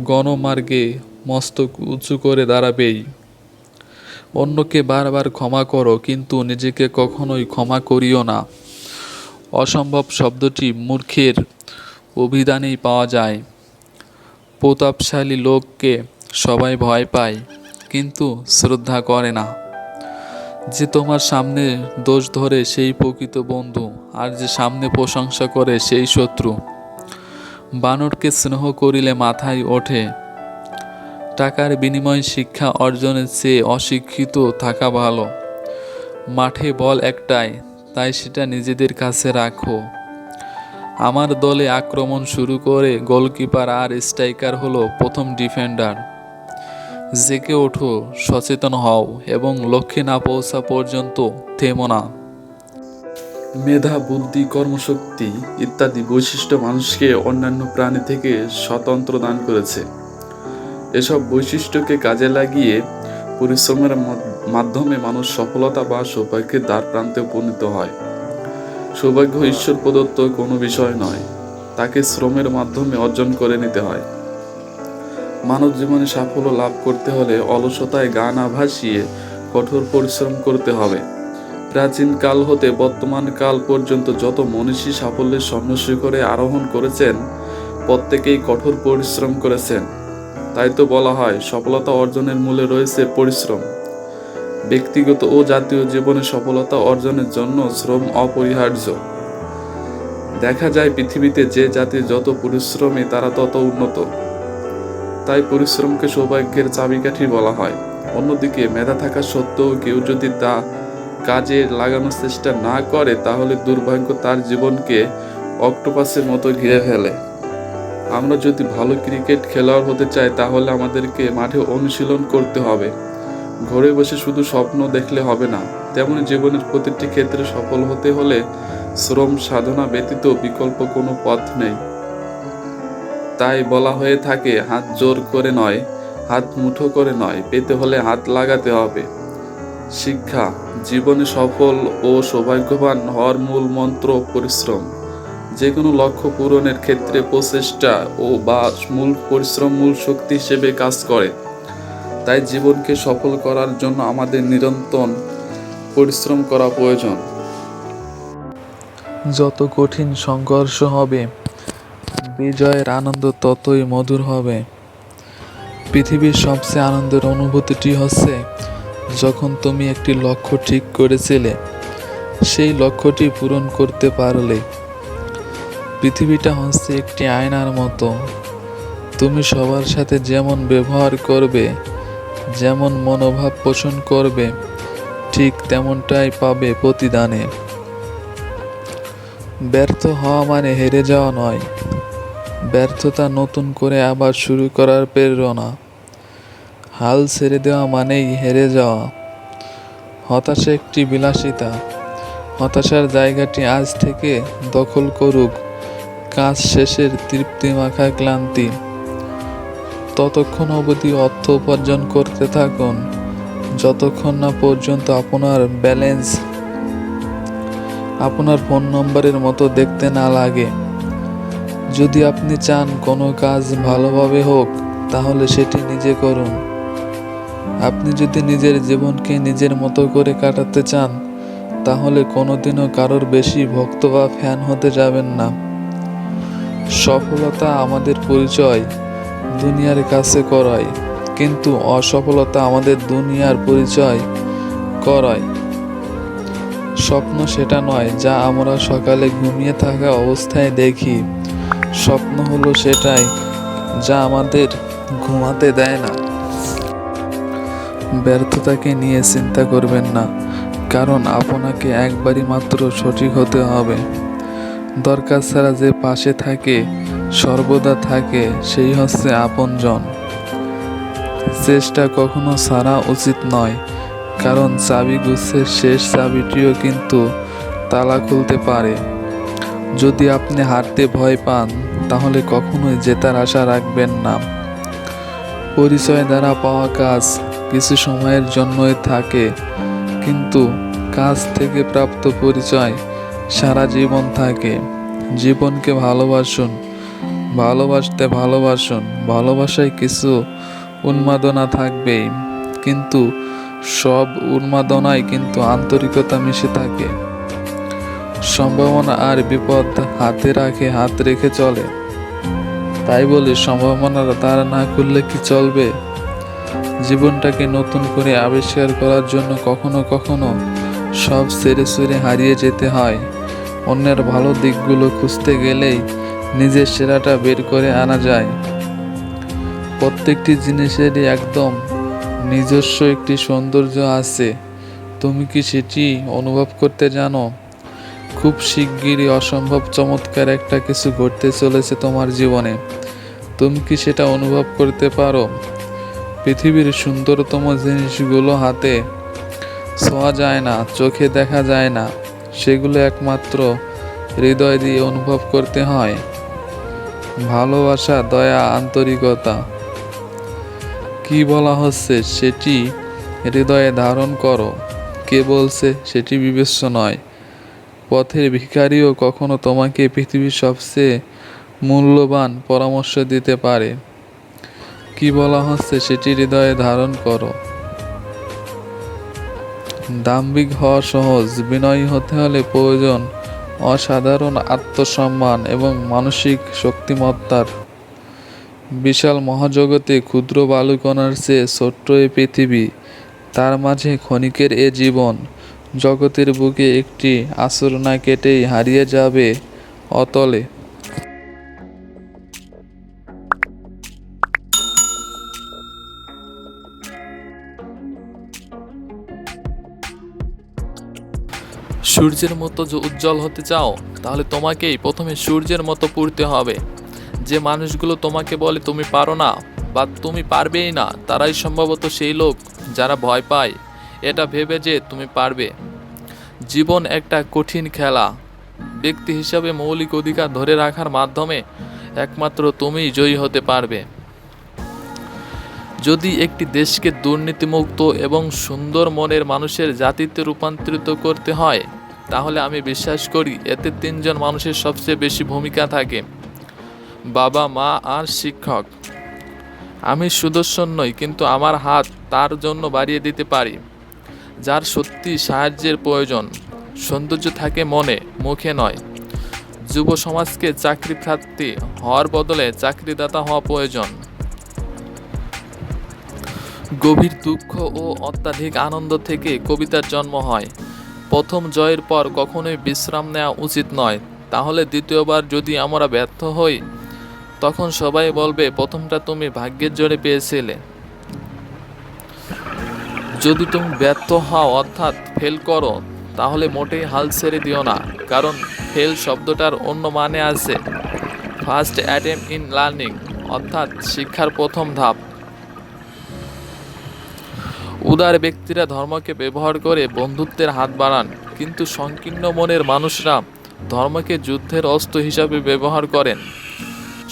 A: গণমার্গে মস্তক উঁচু করে দাঁড়াবেই। অন্যকে বারবার ক্ষমা করো, কিন্তু নিজেকে কখনোই ক্ষমা করিও না। অসম্ভব শব্দটি মূর্খের অভিধানেই পাওয়া যায়, প্রতাপশালী লোককে সবাই ভয় পায় কিন্তু শ্রদ্ধা করে না। যে তোমার সামনে দোষ ধরে সেই প্রকৃত বন্ধু, আর যে সামনে প্রশংসা করে সেই শত্রু। বানরকে স্নেহ করিলে মাথায় ওঠে। টাকার বিনিময়ে শিক্ষা অর্জনের চেয়ে অশিক্ষিত থাকা ভালো। মাঠে বল একটাই, তাই সেটা নিজেদের কাছে রাখো। আমার দলে আক্রমণ শুরু করে গোলকিপার আর স্ট্রাইকার হলো প্রথম ডিফেন্ডার। জেগে ওঠো, সচেতন হও এবং লক্ষ্যে না পৌঁছা পর্যন্ত থেমো না। মেধা, বুদ্ধি, কর্মশক্তি ইত্যাদি বৈশিষ্ট্য মানুষকে অন্যান্য প্রাণী থেকে স্বতন্ত্র দান করেছে। এসব বৈশিষ্ট্যকে কাজে লাগিয়ে পরিশ্রমের মাধ্যমে মানুষ সফলতা বা সৌভাগ্যের দ্বার প্রান্তে উপনীত হয়। সৌভাগ্য ঈশ্বর প্রদত্ত কোনো বিষয় নয়, তাকে শ্রমের মাধ্যমে অর্জন করে নিতে হয়। মানব জীবনে সাফল্য লাভ করতে হলে অলসতায় গা না ভাসিয়ে কঠোর পরিশ্রম করতে হবে। প্রাচীন কাল হতে বর্তমান কাল পর্যন্ত যত মনীষী সাফল্যের স্বর্ণশিখরে আরোহণ করেছেন, প্রত্যেকেই কঠোর পরিশ্রম করেছেন। তাই তো বলা হয়, সফলতা অর্জনের মূলে রয়েছে পরিশ্রম। ব্যক্তিগত ও জাতীয় জীবনে সফলতা অর্জনের জন্য শ্রম অপরিহার্য। দেখা যায় পৃথিবীতে যে জাতি যত পরিশ্রমী তারা তত উন্নত। তাই পরিশ্রমকে সৌভাগ্যের চাবিকাঠি বলা হয়। অন্যদিকে মেধা থাকা সত্ত্বেও কেউ যদি তা কাজে লাগানোর চেষ্টা না করে, তাহলে দুর্ভাগ্য তার জীবনকে অক্টোপাসের মতো ঘিরে ফেলে। আমরা যদি ভালো ক্রিকেট খেলোয়াড় হতে চাই, তাহলে আমাদেরকে মাঠে অনুশীলন করতে হবে। ঘরে বসে শুধু স্বপ্ন দেখলে হবে না। তেমনি জীবনের প্রতিটি ক্ষেত্রে সফল হতে হলে শ্রম সাধনা ব্যতীত বিকল্প কোনো পথ নেই। তাই বলা হয়ে থাকে, হাত জোর করে নয়, হাত মুঠো করে নয়, পেতে হলে হাত লাগাতে হবে। শিক্ষা, জীবনে সফল ও সৌভাগ্যবান হওয়ার মূল মন্ত্র পরিশ্রম। যে কোনো লক্ষ্য পূরণের ক্ষেত্রে প্রচেষ্টা বা মূল পরিশ্রম মূল শক্তি হিসেবে কাজ করে। তাই জীবনকে সফল করার জন্য আমাদের নিরন্তর পরিশ্রম করা প্রয়োজন। যত কঠিন সংঘর্ষ হবে, বিজয়ের আনন্দ ততই মধুর হবে। পৃথিবীর সবচেয়ে আনন্দের অনুভূতিটি হচ্ছে যখন তুমি একটি লক্ষ্য ঠিক করেছিলে, সেই লক্ষ্যটি পূরণ করতে পারলে। পৃথিবীটা হচ্ছে একটি আয়নার মতো। তুমি সবার সাথে যেমন ব্যবহার করবে, যেমন মনোভাব পোষণ করবে, ঠিক তেমনটাই পাবে প্রতিদানে। ব্যর্থ হওয়া মানে হেরে যাওয়া নয়, ব্যর্থতা নতুন করে আবার শুরু করার প্রেরণা। হাল ছেড়ে দেওয়া মানেই হেরে যাওয়া। হতাশা একটি বিলাসিতা। হতাশার জায়গাটি আজ থেকে দখল করুক কাজ শেষের তৃপ্তি মাখা ক্লান্তি। ততক্ষণ অবধি অর্থ উপার্জন করতে থাকুন, যতক্ষণ না পর্যন্ত আপনার ব্যালেন্স আপনার ফোন নম্বরের মতো দেখতে না লাগে। যদি আপনি চান কোনো কাজ ভালোভাবে হোক, তাহলে সেটি নিজে করুন। আপনি যদি নিজের জীবনকে নিজের মতো করে কাটাতে চান, তাহলে কোনোদিনও কারোর বেশি ভক্ত বা ফ্যান হতে যাবেন না। সফলতা আমাদের পরিচয় দুনিয়ার কাছে করায়, কিন্তু অসফলতা আমাদের দুনিয়ার পরিচয় করায়। স্বপ্ন সেটা নয় যা আমরা সকালে ঘুমিয়ে থাকা অবস্থায় দেখি। স্বপ্ন হলো সেটাই যা আমাদের ঘুমাতে দেয় না। ব্যর্থতাকে নিয়ে চিন্তা করবেন না, কারণ আপনাকে একবারই মাত্র সঠিক হতে হবে। দরকার ছাড়া যে পাশে থাকে, সর্বদা থাকে, সেই হচ্ছে আপনজন। চেষ্টা কখনো ছাড়া উচিত নয়, কারণ চাবি গুচ্ছের শেষ চাবিটিও কিন্তু তালা খুলতে পারে। যদি আপনি হারতে ভয় পান, তাহলে কখনোই জেতার আশা রাখবেন না। পরিচয় দ্বারা পাওয়া কাজ কিছু সময়ের জন্যই থাকে, কিন্তু কাজ থেকে প্রাপ্ত পরিচয় সারা জীবন থাকে। জীবনকে ভালোবাসুন, ভালোবাসতে ভালোবাসুন। ভালোবাসায় কিছু উন্মাদনা থাকবেই, কিন্তু সব উন্মাদনায় কিন্তু আন্তরিকতা মিশে থাকে। সম্ভাবনা আর বিপদ হাত রেখে চলে। তাই বলে সম্ভাবনা তারা না করলে কি চলবে? জীবনটাকে নতুন করে আবিষ্কার করার জন্য কখনো কখনো সব ছেড়ে ছুড়ে হারিয়ে যেতে হয়। অন্যের ভালো দিকগুলো খুঁজতে গেলেই নিজের সেরাটা বের করে আনা যায়। প্রত্যেকটি জিনিসেরই একদম নিজস্ব একটি সৌন্দর্য আছে। তুমি কি সেটি অনুভব করতে জানো? খুব শিগগিরই অসম্ভব চমৎকার একটা কিছু ঘটতে চলেছে তোমার জীবনে। তুমি কি সেটা অনুভব করতে পারো? পৃথিবীর সুন্দরতম জিনিসগুলো হাতে ছোঁয়া যায় না, চোখে দেখা যায় না, সেগুলো একমাত্র হৃদয় দিয়ে অনুভব করতে হয়। ভালোবাসা, দয়া, আন্তরিকতা কি বলা হচ্ছে সেটি হৃদয়ে ধারণ করো। কে বলছে সেটি বিবেচ্য নয়। পথের ভিখারিও কখনো তোমাকে পৃথিবীর সবচেয়ে মূল্যবান পরামর্শ দিতে পারে। কি বলা হচ্ছে সেটি হৃদয়ে ধারণ করো। দাম্ভিক হওয়া সহজ, বিনয়ী হতে হলে প্রয়োজন অসাধারণ আত্মসম্মান এবং মানসিক শক্তিমত্তার। বিশাল মহাজগতে ক্ষুদ্র বালুকণার চেয়ে ছোট্ট এ পৃথিবী, তার মাঝে ক্ষণিকের এ জীবন। জগতের বুকে একটি আঁচড় না কেটেই হারিয়ে যাবে অতলে।
C: সূর্যের মতো যে উজ্জ্বল হতে চাও, তাহলে তোমাকেই প্রথমে সূর্যের মতো পুড়তে হবে। যে মানুষগুলো তোমাকে বলে তুমি পারো না বা তুমি পারবেই না, তারাই সম্ভবত সেই লোক যারা ভয় পায় এটা ভেবে যে তুমি পারবে। জীবন একটা কঠিন খেলা। ব্যক্তি হিসাবে মৌলিক অধিকার ধরে রাখার মাধ্যমে একমাত্র তুমিই জয়ী হতে পারবে। যদি একটি দেশকে দুর্নীতিমুক্ত এবং সুন্দর মনের মানুষের জাতিতে রূপান্তরিত করতে হয়, তাহলে আমি বিশ্বাস করি এতে তিনজন মানুষের সবচেয়ে বেশি ভূমিকা থাকে: বাবা, মা আর শিক্ষক। আমি সুদর্শন নই, কিন্তু আমার হাত তার জন্য বাড়িয়ে দিতে পারি যার সত্যি সাহায্যের প্রয়োজন। সৌন্দর্য থাকে মনে, মুখে নয়। যুব সমাজকে চাকরি প্রার্থী হওয়ার বদলে চাকরিদাতা হওয়া প্রয়োজন। গভীর দুঃখ ও অত্যাধিক আনন্দ থেকে কবিতার জন্ম হয়। প্রথম জয়ের পর কখনোই বিশ্রাম নেওয়া উচিত নয়। তাহলে দ্বিতীয়বার যদি আমরা ব্যর্থ হই, তখন সবাই বলবে প্রথমটা তুমি ভাগ্যের জোরে পেয়েছিলে। যদি তুমি ব্যর্থ হও অর্থাৎ ফেল করো, তাহলে মোটেই হাল ছেড়ে দিও না, কারণ ফেল শব্দটার অন্য মানে আছে ফার্স্ট অ্যাটেম্প ইন লার্নিং, অর্থাৎ শিক্ষার প্রথম ধাপ। উদার ব্যক্তিরা ধর্মকে ব্যবহার করে বন্ধুত্বের হাত বাড়ান, কিন্তু সংকীর্ণ মনের মানুষরা ধর্মকে যুদ্ধের অস্ত্র হিসাবে ব্যবহার করেন।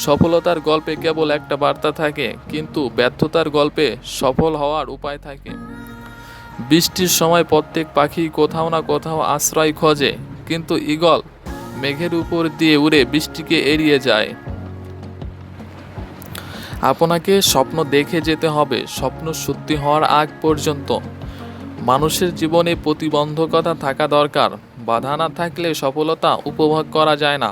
C: সফলতার গল্পে কেবল একটা বার্তা থাকে, কিন্তু ব্যর্থতার গল্পে সফল হওয়ার উপায় থাকে। বৃষ্টির সময় প্রত্যেক পাখি কোথাও না কোথাও আশ্রয় খোঁজে, কিন্তু ঈগল মেঘের উপর দিয়ে উড়ে বৃষ্টিকে এড়িয়ে যায়। আপনাকে স্বপ্ন দেখে যেতে হবে স্বপ্ন সত্যি হওয়ার আগ পর্যন্ত। মানুষের জীবনে প্রতিবন্ধকতা থাকা দরকার। বাধা না থাকলে সফলতা উপভোগ করা যায় না।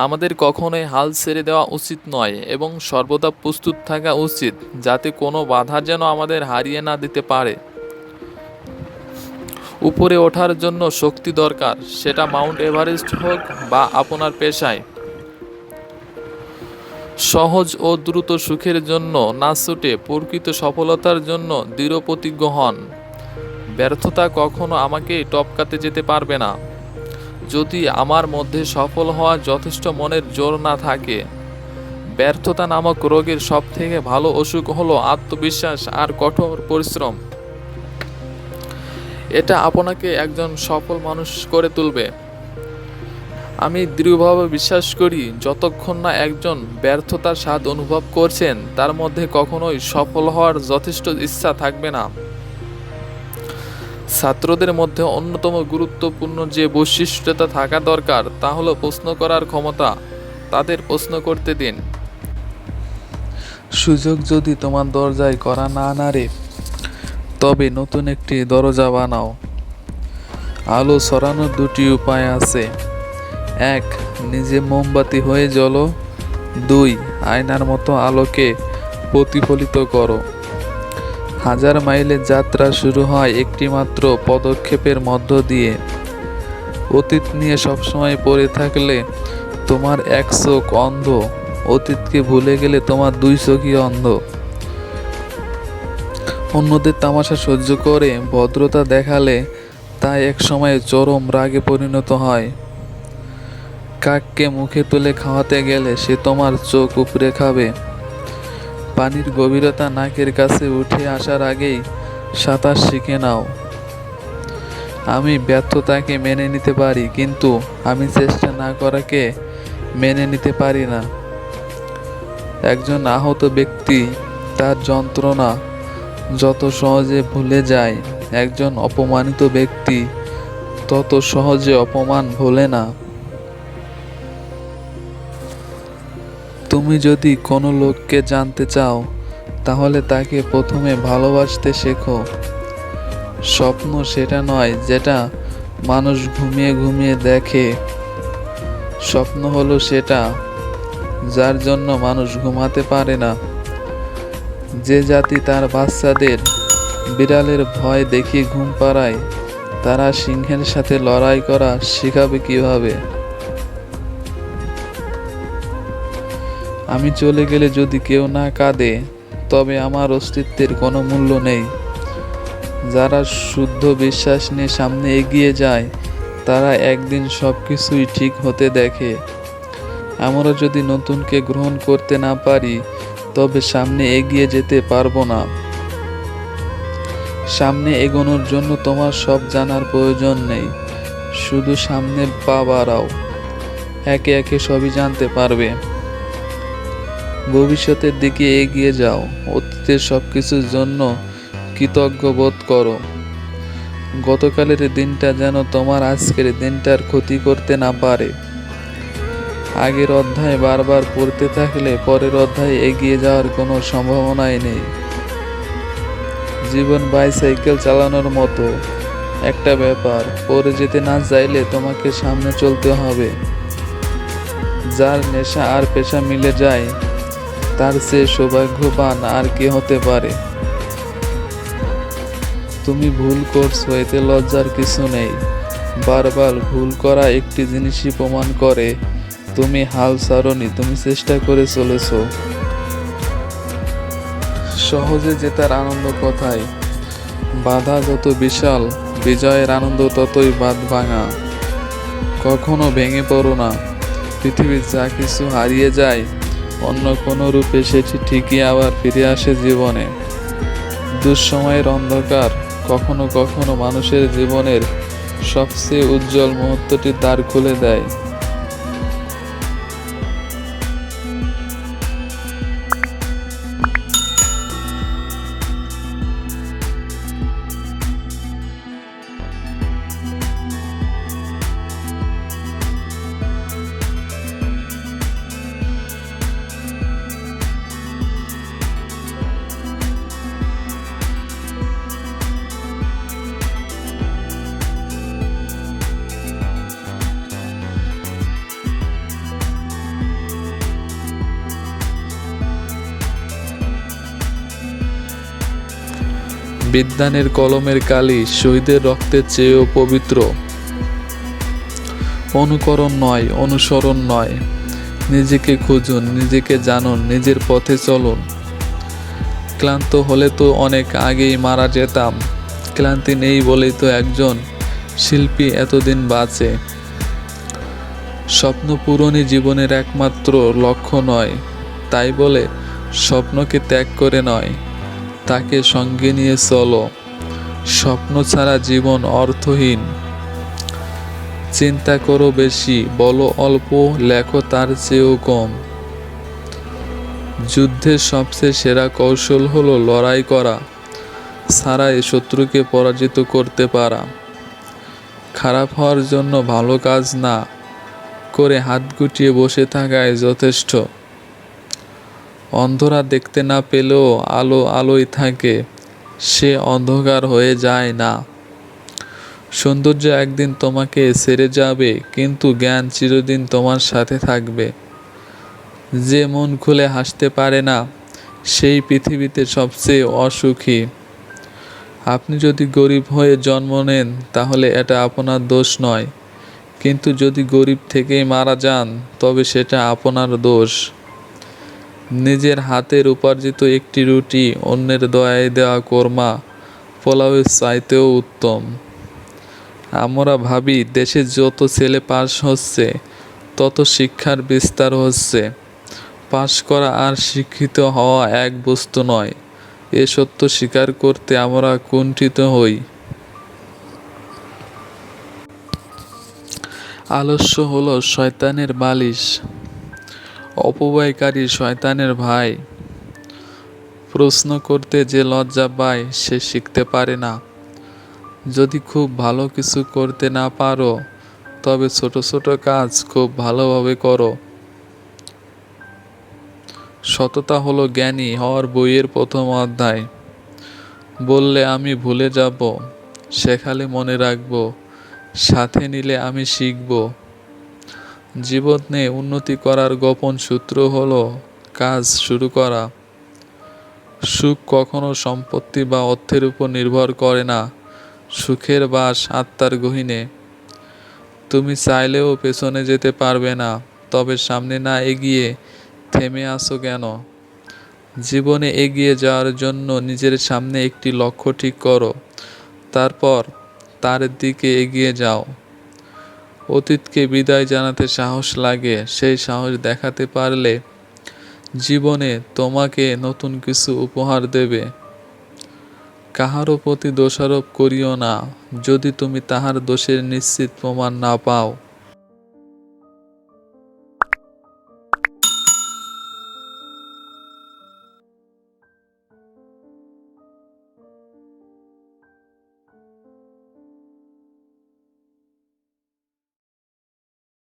C: আমাদের কখনোই হাল ছেড়ে দেওয়া উচিত নয় এবং সর্বদা প্রস্তুত থাকা উচিত, যাতে কোনো বাধা যেন আমাদের হারিয়ে না দিতে পারে। উপরে ওঠার জন্য শক্তি দরকার, সেটা মাউন্ট এভারেস্ট হোক বা আপনার পেশায়। সহজ ও দ্রুত সুখের জন্য না ছুটে প্রকৃত সফলতার জন্য দৃঢ় প্রতিজ্ঞ হন। ব্যর্থতা কখনো আমাকে টপকাতে যেতে পারবে না। যদি আমার মধ্যে সফল হওয়ার যথেষ্ট মনের জোর না থাকে। ব্যর্থতা নামক রোগের সবথেকে ভালো অসুখ হলো আত্মবিশ্বাস আর কঠোর পরিশ্রম। এটা আপনাকে একজন সফল মানুষ করে তুলবে। আমি দৃঢ়ভাবে বিশ্বাস করি, যতক্ষণ না একজন ব্যর্থতার স্বাদ অনুভব করছেন, তার মধ্যে কখনোই সফল হওয়ার যথেষ্ট ইচ্ছা থাকবে না। ছাত্রদের মধ্যে অন্যতম গুরুত্বপূর্ণ যে বৈশিষ্ট্যটা থাকা দরকার, তা হলো প্রশ্ন করার ক্ষমতা। তাদের প্রশ্ন করতে দিন।
A: সুযোগ যদি তোমার দরজায় কড়া না নাড়ে, তবে নতুন একটি দরজা বানাও। আলো ছড়ানোর দুটি উপায় আছে। এক, নিজে মোমবাতি হয়ে জ্বলো। 2. আয়নার মতো আলোকে প্রতিফলিত করো। 1000 মাইলের যাত্রা শুরু হয় একটি মাত্র পদক্ষেপের মধ্য দিয়ে। অতীত নিয়ে সবসময় পড়ে থাকলে তোমার এক চোখ অন্ধ, অতীতকে ভুলে গেলে তোমার 2 চোখই অন্ধ। অন্যদের তামাশা সহ্য করে ভদ্রতা দেখালে তা এক সময় চরম রাগে পরিণত হয়। কাককে মুখে তুলে খাওয়াতে গেলে সে তোমার চোখ উপড়ে খাবে। পানির গভীরতা নাকের কাছে উঠে আসার আগেই সাঁতার শিখে নাও। আমি ব্যর্থতাকে মেনে নিতে পারি, কিন্তু আমি চেষ্টা না করাকে মেনে নিতে পারি না। একজন আহত ব্যক্তি তার যন্ত্রণা যত সহজে ভুলে যায়, একজন অপমানিত ব্যক্তি তত সহজে অপমান ভোলে না। তুমি যদি কোনো লোককে জানতে চাও, তাহলে তাকে প্রথমে ভালোবাসতে শেখো। স্বপ্ন সেটা নয় যেটা মানুষ ঘুমিয়ে ঘুমিয়ে দেখে। স্বপ্ন হলো সেটা যার জন্য মানুষ ঘুমাতে পারে না। যে জাতি তার বাচ্চাদের বিড়ালের ভয় দেখিয়ে ঘুম পাড়ায়, তারা সিংহের সাথে লড়াই করা শেখাবে কিভাবে? আমি চলে গেলে যদি কেউ না কাঁদে, তবে আমার অস্তিত্বের কোনো মূল্য নেই। যারা শুদ্ধ বিশ্বাস নিয়ে সামনে এগিয়ে যায়, তারা একদিন সব কিছুই ঠিক হতে দেখে। আমরা যদি নতুনকে গ্রহণ করতে না পারি, তবে সামনে এগিয়ে যেতে পারবো না। সামনে এগোনোর জন্য তোমার সব জানার প্রয়োজন নেই, শুধু সামনে পা বাড়াও, একে একে সবই জানতে পারবে। ভবিষ্যতের দিকে এগিয়ে যাও, অতীতের সব কিছুর জন্য কৃতজ্ঞ বোধ করো। গতকালের দিনটা যেন তোমার আজকের দিনটার ক্ষতি করতে না পারে। আগের অধ্যায় বারবার পড়তে থাকলে পরের অধ্যায়ে এগিয়ে যাওয়ার কোনো সম্ভাবনাই নেই। জীবন বাইসাইকেল চালানোর মতো একটা ব্যাপার, পড়ে যেতে না চাইলে তোমাকে সামনে চলতে হবে। যার নেশা আর পেশা মিলে যায়, তার চেয়ে সৌভাগ্যবান আর কে হতে পারে? তুমি ভুল করছো, এতে লজ্জার কিছু নেই। বারবার ভুল করা একটি জিনিসই প্রমাণ করে তুমি হাল ছাড়োনি, তুমি চেষ্টা করে চলেছো। সহজে জেতার আনন্দ কোথায়? বাধা যত বিশাল, বিজয়ের আনন্দ ততই বাঁধ ভাঙা। কখনো ভেঙে পড়ো না। পৃথিবীর যা কিছু হারিয়ে যায়, অন্য কোনো রূপে সেটি ঠিকই আবার ফিরে আসে জীবনে। দুঃসময়ের অন্ধকার কখনো কখনো মানুষের জীবনের সবচেয়ে উজ্জ্বল মুহূর্তটির দ্বার খুলে দেয়। বিদ্বানের কলমের কালি শহীদের রক্তের চেয়েও পবিত্র। অনুকরণ নয়, অনুসরণ নয়, নিজেকে খুঁজুন, নিজেকে জানুন, নিজের পথে চলুন। ক্লান্ত হলে তো অনেক আগেই মারা যেতাম। ক্লান্তি নেই বলেই তো একজন শিল্পী এতদিন বাঁচে। স্বপ্ন পূরণই জীবনের একমাত্র লক্ষ্য নয়, তাই বলে স্বপ্নকে ত্যাগ করে নয়, তাকে সঙ্গে নিয়ে চলো। স্বপ্ন ছাড়া জীবন অর্থহীন। চিন্তা করো বেশি, বলো অল্প, লেখো তার চেয়েও কম। যুদ্ধের সবচেয়ে সেরা কৌশল হলো লড়াই করা ছাড়াই শত্রুকে পরাজিত করতে পারা। খারাপ হওয়ার জন্য ভালো কাজ না করে হাত গুটিয়ে বসে থাকাই যথেষ্ট। অন্ধরা দেখতে না পেলেও আলো আলোয় থাকে, সে অন্ধকার হয়ে যায় না। সৌন্দর্য একদিন তোমাকে ছেড়ে যাবে, কিন্তু জ্ঞান চিরদিন তোমার সাথে থাকবে। যে মন খুলে হাসতে পারে না সেই পৃথিবীতে সবচেয়ে অসুখী। আপনি যদি গরিব হয়ে জন্ম নেন তাহলে এটা আপনার দোষ নয়, কিন্তু যদি গরিব থেকেই মারা যান তবে সেটা আপনার দোষ। নিজের হাতের উপার্জিত একটি রুটি অন্যের দয়ায় দেওয়া কোরমা পোলাওয়ের চাইতেও উত্তম। আমরা ভাবি দেশে যত ছেলে পাস হচ্ছে তত শিক্ষার বিস্তার হচ্ছে। পাস করা আর শিক্ষিত হওয়া এক বস্তু নয়, এ সত্য স্বীকার করতে আমরা কুণ্ঠিত হই। আলস্য হলো শয়তানের বালিশ, অপব্যয়কারী শয়তানের ভাই। প্রশ্ন করতে যে লজ্জা পায় সে শিখতে পারে না। যদি খুব ভালো কিছু করতে না পারো তবে ছোট ছোট কাজ খুব ভালোভাবে করো। সততা হলো জ্ঞানী হওয়ার বইয়ের প্রথম অধ্যায়। বললে আমি ভুলে যাব, শেখালে মনে রাখব, সাথে নিলে আমি শিখব। জীবনে উন্নতি করার গোপন সূত্র হলো কাজ শুরু করা। সুখ কখনো সম্পত্তি বা অর্থের উপর নির্ভর করে না, সুখের বাস আত্মার গহীনে। তুমি চাইলেও পেছনে যেতে পারবে না, তবে সামনে না এগিয়ে থেমে আসো কেন? জীবনে এগিয়ে যাওয়ার জন্য নিজের সামনে একটি লক্ষ্য ঠিক করো, তারপর তার দিকে এগিয়ে যাও। অতীতকে বিদায় জানাতে সাহস লাগে, সেই সাহস দেখাতে পারলে জীবনে তোমাকে নতুন কিছু উপহার দেবে। কাহারও প্রতি দোষারোপ করিও না যদি তুমি তাহার দোষের নিশ্চিত প্রমাণ না পাও।